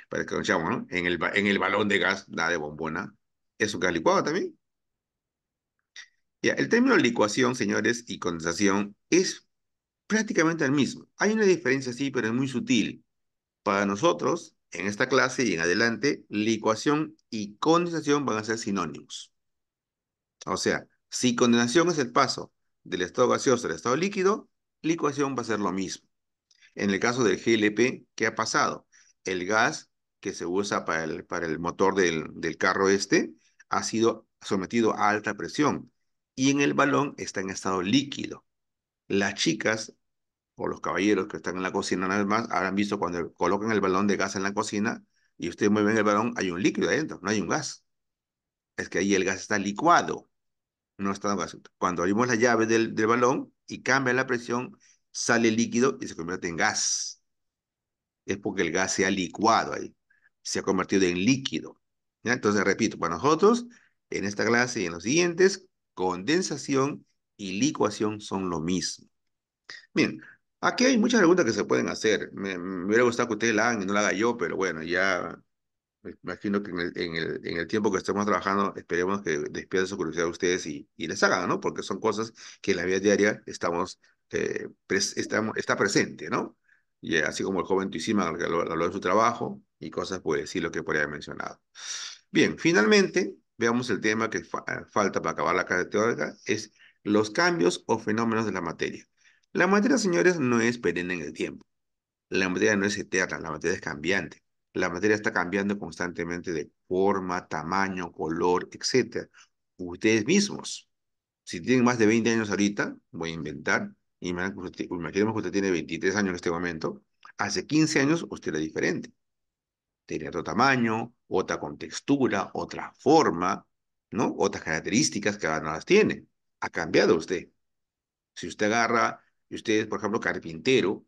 para que conozcamos, ¿no? En el balón de gas, nada de bombona, es un gas licuado también. Ya, el término licuación, señores, y condensación es prácticamente el mismo. Hay una diferencia, sí, pero es muy sutil. Para nosotros, en esta clase y en adelante, licuación y condensación van a ser sinónimos. O sea, si condensación es el paso del estado gaseoso al estado líquido, licuación va a ser lo mismo. En el caso del GLP, ¿qué ha pasado? El gas que se usa para el motor del carro este ha sido sometido a alta presión y en el balón está en estado líquido. Las chicas o los caballeros que están en la cocina una vez más habrán visto cuando colocan el balón de gas en la cocina y ustedes mueven el balón, hay un líquido adentro, no hay un gas. Es que ahí el gas está licuado, no está gas. Cuando abrimos la llave del balón y cambia la presión, sale el líquido y se convierte en gas. Es porque el gas se ha licuado ahí, se ha convertido en líquido. ¿Ya? Entonces, repito, para nosotros, en esta clase y en los siguientes, condensación y licuación son lo mismo. Bien, aquí hay muchas preguntas que se pueden hacer. Me hubiera gustado que ustedes la hagan y no la haga yo, pero bueno, ya me imagino que en el tiempo que estemos trabajando, esperemos que despierten su curiosidad a ustedes y les hagan, ¿no? Porque son cosas que en la vida diaria está presente, ¿no? Y así como el joven Tuisima que habló de su trabajo y cosas, pues sí, lo que podría haber mencionado. Bien, finalmente, veamos el tema que falta para acabar la carga teórica, es los cambios o fenómenos de la materia. La materia, señores, no es perenne en el tiempo. La materia no es eterna, la materia es cambiante. La materia está cambiando constantemente de forma, tamaño, color, etcétera. Ustedes mismos, si tienen más de 20 años ahorita, voy a inventar, imaginemos que usted tiene 23 años en este momento, hace 15 años usted era diferente. Tenía otro tamaño, otra contextura, otra forma, ¿no? Otras características que ahora no las tiene. Ha cambiado usted. Si usted agarra, y usted es, por ejemplo, carpintero,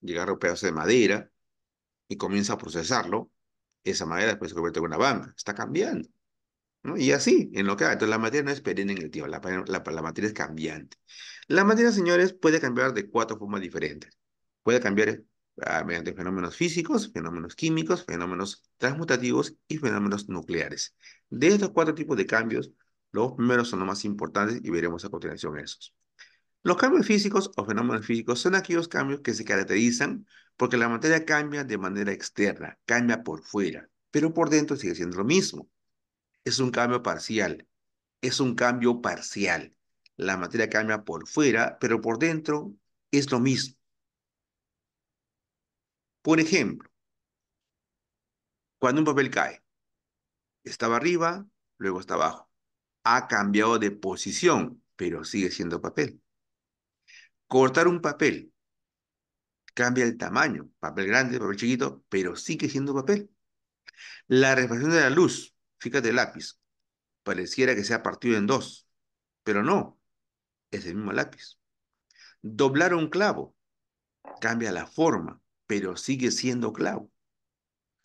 y agarra un pedazo de madera, y comienza a procesarlo, esa madera después se convierte en una banda. Está cambiando. ¿no? Y así, en lo que haga. Entonces, la materia no es perenne en el tiempo, la materia es cambiante. La materia, señores, puede cambiar de cuatro formas diferentes. Puede cambiar mediante fenómenos físicos, fenómenos químicos, fenómenos transmutativos y fenómenos nucleares. De estos cuatro tipos de cambios, los primeros son los más importantes y veremos a continuación esos. Los cambios físicos o fenómenos físicos son aquellos cambios que se caracterizan porque la materia cambia de manera externa, cambia por fuera, pero por dentro sigue siendo lo mismo. Es un cambio parcial, es un cambio parcial. La materia cambia por fuera, pero por dentro es lo mismo. Por ejemplo, cuando un papel cae, estaba arriba, luego está abajo. Ha cambiado de posición, pero sigue siendo papel. Cortar un papel, cambia el tamaño, papel grande, papel chiquito, pero sigue siendo papel. La refracción de la luz, fíjate el lápiz, pareciera que se ha partido en dos, pero no, es el mismo lápiz. Doblar un clavo, cambia la forma, pero sigue siendo clavo.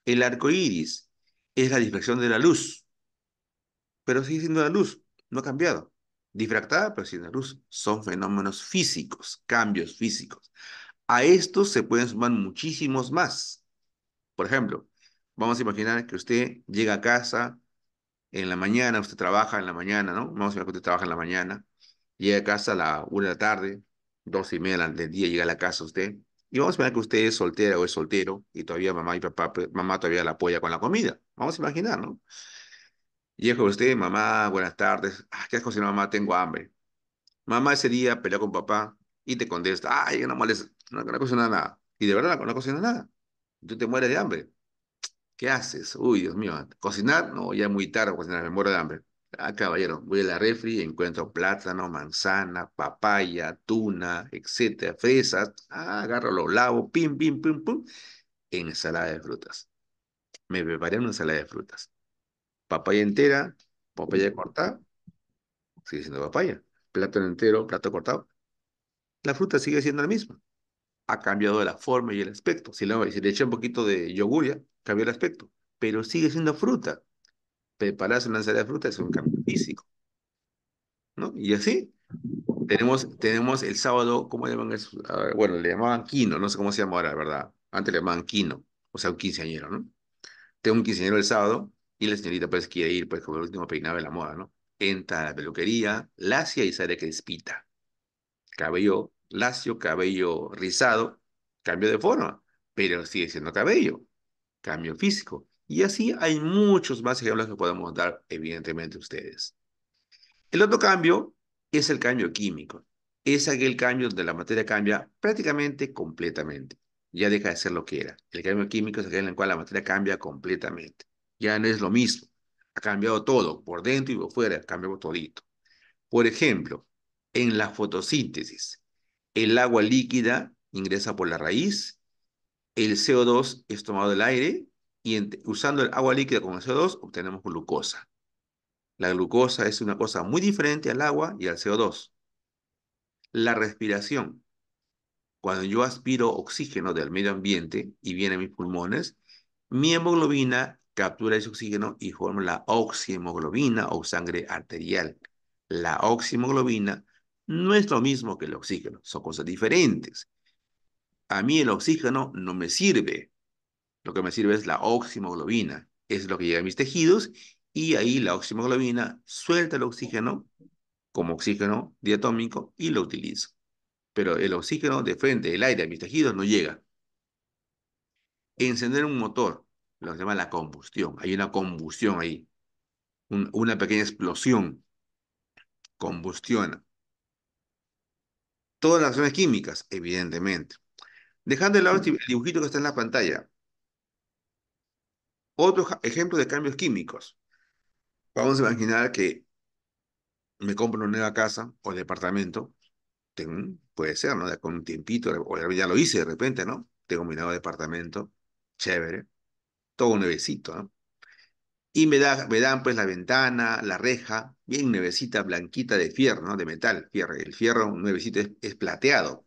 El arco iris es la difracción de la luz, pero sigue siendo la luz, no ha cambiado. Difractada, pero sigue la luz. Son fenómenos físicos, cambios físicos. A estos se pueden sumar muchísimos más. Por ejemplo, vamos a imaginar que usted llega a casa en la mañana, usted trabaja en la mañana, ¿no? Vamos a ver que usted trabaja en la mañana, llega a casa a la 1 de la tarde, 2:30 del día, llega a la casa usted, y vamos a imaginar que usted es soltera o es soltero, y todavía mamá y papá, mamá todavía la apoya con la comida. Vamos a imaginar, ¿no? Llega usted, mamá, buenas tardes, ¿qué has cocinado, mamá? Tengo hambre. Mamá ese día peleó con papá y te contesta, ay, no molestes, no cocina nada. Y de verdad no cocina nada. Tú te mueres de hambre. ¿Qué haces? Uy, Dios mío, ¿cocinar? No, ya muy tarde cocinar, me muero de hambre. Ah, caballero, voy a la refri, encuentro plátano, manzana, papaya, tuna, etcétera, fresas. Agarro, lo lavo, pim, pim, pim, pum, ensalada de frutas. Me preparé una ensalada de frutas. Papaya entera, papaya cortada, sigue siendo papaya. Plátano entero, plato cortado. La fruta sigue siendo la misma. Ha cambiado la forma y el aspecto. Si le eché un poquito de yogur, ya cambió el aspecto. Pero sigue siendo fruta. Prepararse una ensalada de fruta es un cambio físico, ¿no? Y así tenemos el sábado, ¿cómo llaman eso? Bueno, le llamaban quino, no sé cómo se llama ahora, la verdad. Antes le llamaban quino, o sea, un quinceañero, ¿no? Tengo un quinceañero el sábado y la señorita pues quiere ir pues con el último peinado de la moda, ¿no? Entra a la peluquería, lacia y sale crespita. Cabello lacio, cabello rizado, cambio de forma, pero sigue siendo cabello, cambio físico. Y así hay muchos más ejemplos que podemos dar, evidentemente, ustedes. El otro cambio es el cambio químico. Es aquel cambio donde la materia cambia prácticamente completamente. Ya deja de ser lo que era. El cambio químico es aquel en el cual la materia cambia completamente. Ya no es lo mismo. Ha cambiado todo, por dentro y por fuera, cambió todito. Por ejemplo, en la fotosíntesis, el agua líquida ingresa por la raíz, el CO2 es tomado del aire y usando el agua líquida con el CO2 obtenemos glucosa. La glucosa es una cosa muy diferente al agua y al CO2. La respiración. Cuando yo aspiro oxígeno del medio ambiente y viene a mis pulmones, mi hemoglobina captura ese oxígeno y forma la oxihemoglobina o sangre arterial. La oxihemoglobina no es lo mismo que el oxígeno, son cosas diferentes. A mí el oxígeno no me sirve. Lo que me sirve es la oxihemoglobina. Es lo que llega a mis tejidos y ahí la oxihemoglobina suelta el oxígeno como oxígeno diatómico y lo utilizo. Pero el oxígeno de frente, el aire a mis tejidos no llega. Encender un motor, lo que se llama la combustión. Hay una combustión ahí, una pequeña explosión, combustiona. Todas las reacciones químicas, evidentemente. Dejando de lado el dibujito que está en la pantalla. Otro ejemplo de cambios químicos. Vamos a imaginar que me compro una nueva casa o departamento. Puede ser, ¿no? Con un tiempito, o ya lo hice de repente, ¿no? Tengo mi nuevo departamento, chévere, todo nuevecito, ¿no? Y me dan pues la ventana, la reja, bien nuevecita, blanquita de fierro, ¿no? De metal, fierro. El fierro nuevecito es plateado,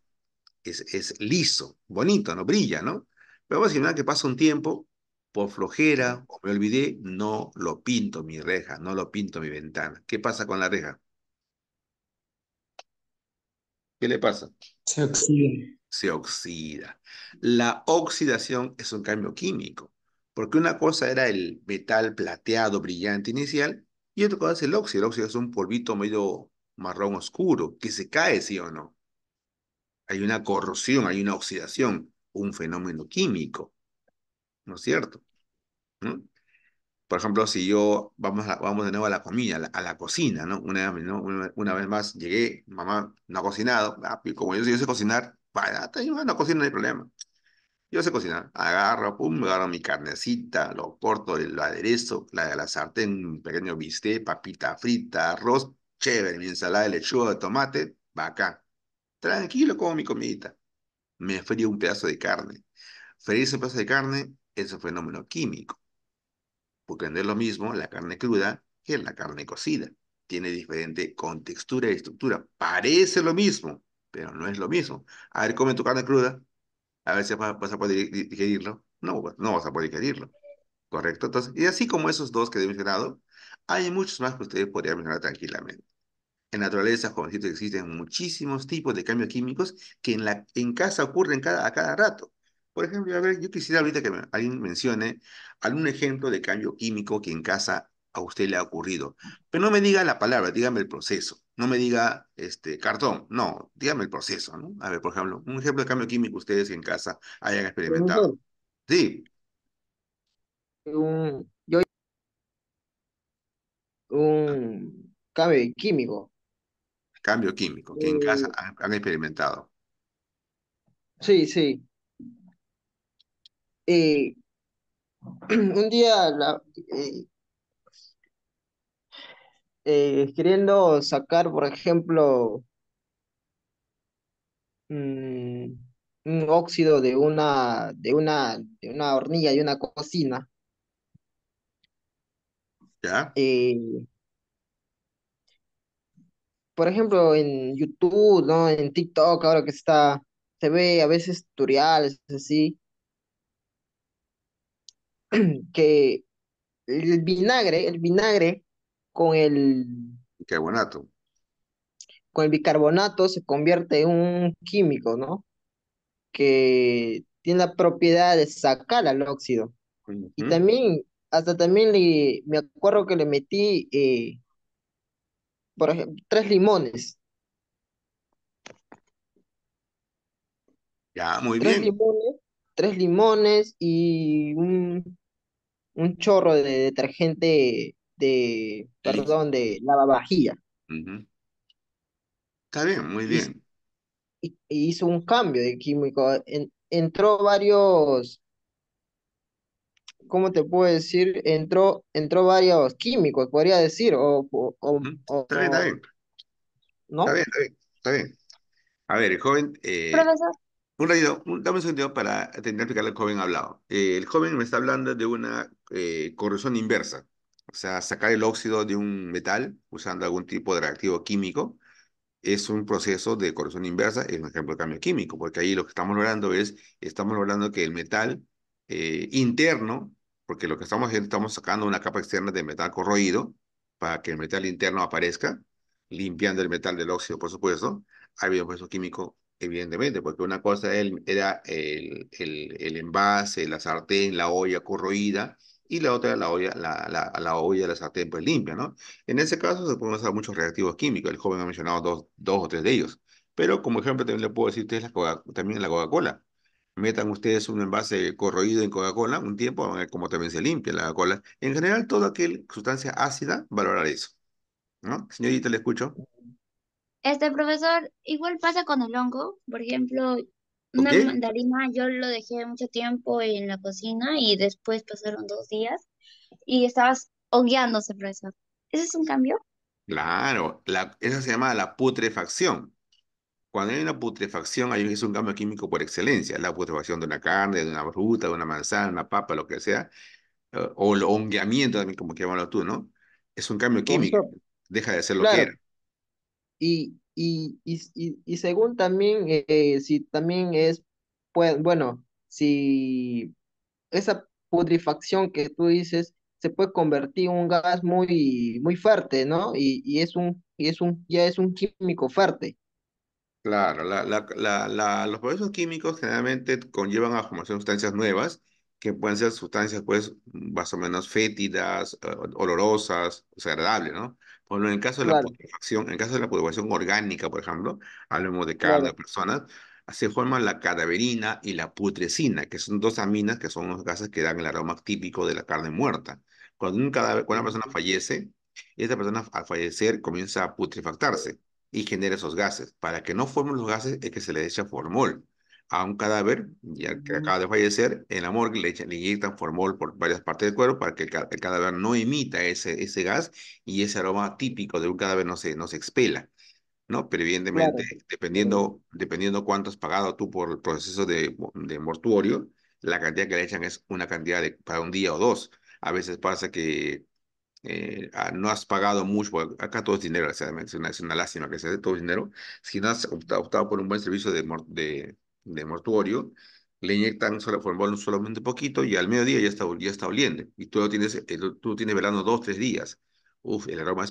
es liso, bonito, ¿no? Brilla, ¿no? Pero vamos a imaginar que pasa un tiempo Por flojera o me olvidé, no lo pinto mi reja, no lo pinto mi ventana. ¿Qué pasa con la reja? ¿Qué le pasa? Se oxida. Se oxida. La oxidación es un cambio químico, porque una cosa era el metal plateado brillante inicial y otra cosa es el óxido. El óxido es un polvito medio marrón oscuro que se cae, sí o no. Hay una corrosión, hay una oxidación, un fenómeno químico, ¿no es cierto? ¿No? Por ejemplo, si yo, vamos de nuevo a la comida, a la cocina, ¿no? Una vez más llegué, mamá no ha cocinado, y como yo sé cocinar, vaya, no cocino, no hay problema. Yo sé cocinar, agarro, pum, agarro mi carnecita, lo corto, lo aderezo, la sartén, un pequeño bistec, papita frita, arroz, chévere, mi ensalada de lechuga, de tomate, bacán. Tranquilo como mi comidita. Me frío un pedazo de carne. Freír ese pedazo de carne es un fenómeno químico, porque no es lo mismo la carne cruda que la carne cocida. Tiene diferente contextura y estructura. Parece lo mismo, pero no es lo mismo. A ver, come tu carne cruda, a ver si vas a poder digerirlo. No, no vas a poder digerirlo. ¿Correcto? Entonces, y así como esos dos que he mencionado, hay muchos más que ustedes podrían mencionar tranquilamente. En la naturaleza, jovencitos, existen muchísimos tipos de cambios químicos que en casa ocurren a cada rato. Por ejemplo, a ver, yo quisiera ahorita que alguien mencione algún ejemplo de cambio químico que en casa a usted le ha ocurrido. Pero no me diga la palabra, dígame el proceso. No me diga cartón, no, dígame el proceso, ¿no? A ver, por ejemplo, un ejemplo de cambio químico ustedes en casa hayan experimentado. Profesor, Sí, yo un cambio químico. cambio químico que en casa Eh, han experimentado. sí, sí. Eh, un día eh, queriendo sacar, por ejemplo, mm, un óxido de una hornilla, de una cocina. ¿Ya? eh, por ejemplo, en YouTube, ¿no? En TikTok, ahora que se ve a veces tutoriales así, que el vinagre con el, Qué buenato. con el bicarbonato se convierte en un químico, ¿no? Que tiene la propiedad de sacar al óxido. Y Ujú. también, hasta también me acuerdo que le metí, por ejemplo, 3 limones. Ya, muy Tres bien. limones, 3 limones y un chorro de detergente Líquido. perdón, de lavavajilla. Ujú. Está bien, muy Y, bien. y hizo un cambio de químico. Entró varios, ¿cómo te puedo decir? Entró varios químicos, podría decir, Ujú. Está bien, está bien. Está ¿no? bien, está bien. Está bien. A ver, el joven, Profesor, un ratito, dame un segundo para terminar de explicarle al joven hablado. El joven me está hablando de una corrosión inversa, o sea, sacar el óxido de un metal usando algún tipo de reactivo químico es un proceso de corrosión inversa, es un ejemplo de cambio químico, porque ahí lo que estamos logrando que el metal interno, porque lo que estamos haciendo, estamos sacando una capa externa de metal corroído para que el metal interno aparezca, limpiando el metal del óxido, por supuesto. Ha habido un proceso químico, evidentemente, porque una cosa era el envase, la sartén, la olla corroída, y la otra era la olla, la sartén, pues limpia, ¿no? En ese caso se pueden usar muchos reactivos químicos. El joven ha mencionado dos o tres de ellos. Pero como ejemplo también le puedo decir a ustedes también la Coca-Cola. Metan ustedes un envase corroído en Coca-Cola un tiempo, van a ver cómo también se limpia la Coca-Cola. En general, toda aquella sustancia ácida, valorar eso. ¿No? Señorita, le escucho. profesor, igual pasa con el hongo. Por ejemplo, ¿Con una qué? mandarina yo lo dejé mucho tiempo en la cocina y después pasaron 2 días y estabas hongueándose, profesor. ¿Ese es un cambio? Claro, esa se llama la putrefacción. Cuando hay una putrefacción, ahí es un cambio químico por excelencia. La putrefacción de una carne, de una fruta, de una manzana, una papa, lo que sea o el hongueamiento también, como que llamarlo tú, ¿no? Es un cambio químico, Profesor, deja de ser lo que era. claro. Y según también, si también es, pues, bueno, si esa putrefacción que tú dices se puede convertir en un gas muy, muy fuerte, ¿no? Ya es un químico fuerte. Claro, los procesos químicos generalmente conllevan a formación de sustancias nuevas, que pueden ser sustancias, pues, más o menos fétidas, olorosas, desagradables, ¿no? Por ejemplo, en el caso de la Claro, putrefacción, en el caso de la putrefacción orgánica, por ejemplo, hablemos de carne o claro. personas, se forman la cadaverina y la putrescina, que son dos aminas que son los gases que dan el aroma típico de la carne muerta. Cuando una persona fallece, esta persona al fallecer comienza a putrefactarse y genera esos gases. Para que no formen los gases es que se le echa formol a un cadáver ya que Ujú. acaba de fallecer. En la morgue le inyectan formol por varias partes del cuerpo para que el cadáver no emita ese gas y ese aroma típico de un cadáver no se expela. ¿No? Pero evidentemente, Claro. dependiendo cuánto has pagado tú por el proceso de mortuorio, la cantidad que le echan es una cantidad para un día o dos. A veces pasa que no has pagado mucho, porque acá todo es dinero, sinceramente, es una lástima que sea de todo dinero. Si no has optado por un buen servicio de mortuorio, le inyectan solo formol solamente poquito y al mediodía ya está oliendo. Y tú tienes velando 2, 3 días. Uf, el aroma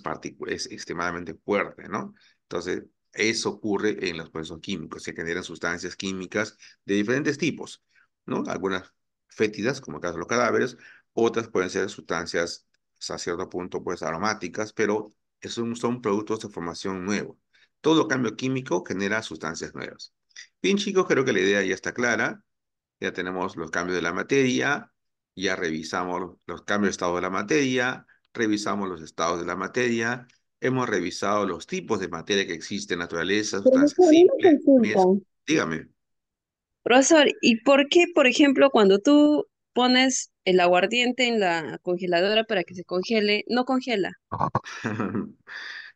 es extremadamente fuerte, ¿no? Entonces, eso ocurre en los procesos químicos. Se generan sustancias químicas de diferentes tipos, ¿no? Algunas fétidas, como el caso de los cadáveres, otras pueden ser sustancias hasta cierto punto pues aromáticas, pero son productos de formación nuevos. Todo cambio químico genera sustancias nuevas. Bien, chicos, creo que la idea ya está clara. Ya tenemos los cambios de la materia, ya revisamos los cambios de estado de la materia, revisamos los estados de la materia, hemos revisado los tipos de materia que existen en la naturaleza, sustancias Profesor, una simples, consulta. dígame. Profesor, ¿y por qué, por ejemplo, cuando tú pones el aguardiente en la congeladora para que se congele, no congela?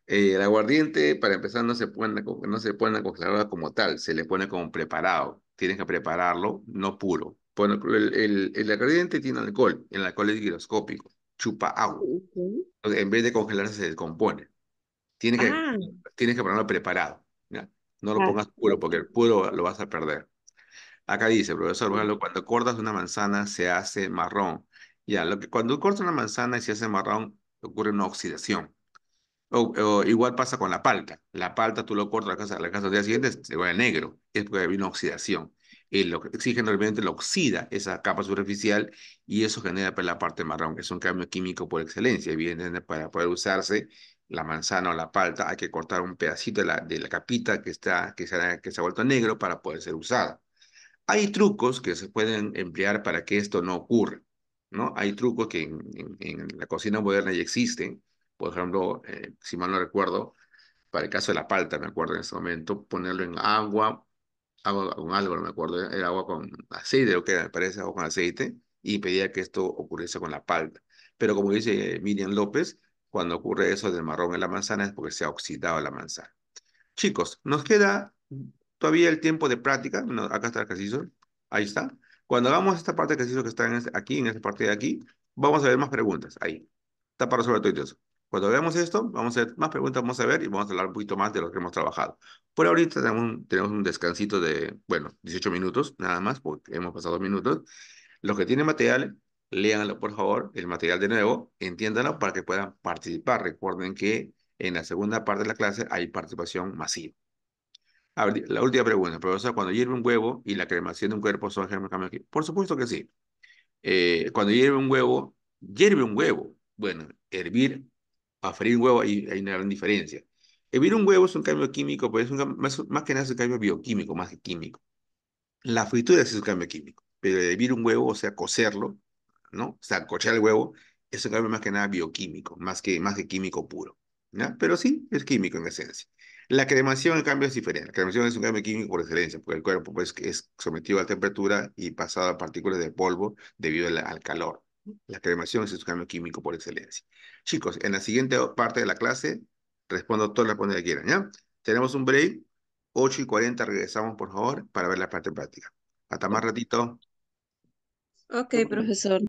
El aguardiente, para empezar, no se pone a congelar como tal, se le pone como preparado. Tienes que prepararlo, no puro. Bueno, el aguardiente tiene alcohol, el alcohol es higroscópico, chupa agua. Ok. Entonces, en vez de congelarse, se descompone. Tienes que, Ah, tienes que ponerlo preparado, ¿ya? No lo ah, pongas puro, porque el puro lo vas a perder. Acá dice, profesor, por ejemplo, cuando cortas una manzana se hace marrón. Ya, cuando cortas una manzana y se hace marrón, ocurre una oxidación. O igual pasa con la palta. La palta tú lo cortas la casa al día siguiente, se vuelve negro. Es porque hay una oxidación. El oxígeno realmente lo oxida esa capa superficial y eso genera pues, la parte marrón. Es un cambio químico por excelencia. Evidentemente, para poder usarse la manzana o la palta hay que cortar un pedacito de la capita que se ha vuelto negro para poder ser usada. Hay trucos que se pueden emplear para que esto no ocurra, ¿no? Hay trucos que en la cocina moderna ya existen. Por ejemplo, si mal no recuerdo, para el caso de la palta, me acuerdo en ese momento, ponerlo en agua con algo, no me acuerdo, era agua con aceite, o que me parece, agua con aceite, y pedía que esto ocurriese con la palta. Pero como dice Miriam López, cuando ocurre eso del marrón en la manzana es porque se ha oxidado la manzana. Chicos, nos queda todavía el tiempo de práctica. No, acá está el ejercicio. Ahí está. Cuando hagamos esta parte del ejercicio que está aquí, en esta parte de aquí, vamos a ver más preguntas. Ahí. Está para resolver todo eso. Cuando veamos esto, vamos a hacer más preguntas, vamos a ver y vamos a hablar un poquito más de lo que hemos trabajado. Por ahorita tenemos un descansito de, bueno, 18 minutos, nada más, porque hemos pasado 2 minutos. Los que tienen material, léanlo, por favor, el material de nuevo, entiéndanlo para que puedan participar. Recuerden que en la segunda parte de la clase hay participación masiva. A ver, la última pregunta, profesor, cuando hierve un huevo y la cremación de un cuerpo son germes cambios aquí. Por supuesto que sí. Cuando hierve un huevo. Bueno, hervir, a freír un huevo hay una gran diferencia. Hervir un huevo es un cambio químico, pero más que nada es un cambio bioquímico, más que químico. La fritura sí es un cambio químico, pero hervir un huevo, o sea, cocerlo, ¿no? O sea, cocer el huevo, es un cambio más que nada bioquímico, más que químico puro, ¿ya? Pero sí, es químico en esencia. La cremación, en cambio, es diferente. La cremación es un cambio químico por excelencia, porque el cuerpo pues, es sometido a temperatura y pasado a partículas de polvo debido al calor. La cremación es un cambio químico por excelencia. Chicos, en la siguiente parte de la clase, respondo todas las preguntas que quieran, ¿ya? Tenemos un break. 8:40 regresamos, por favor, para ver la parte práctica. Hasta más ratito. ok, profesor.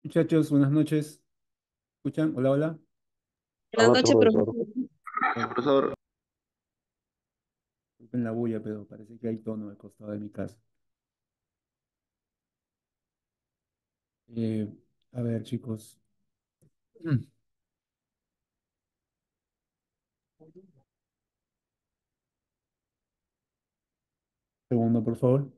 Muchachos, buenas noches. ¿Escuchan? Hola, hola. Buenas Abrazo, noches, profesor. profesor. Profesor, disculpen la bulla, pero parece que hay tono al costado de mi casa. Eh, a ver, chicos. Segundo, por favor.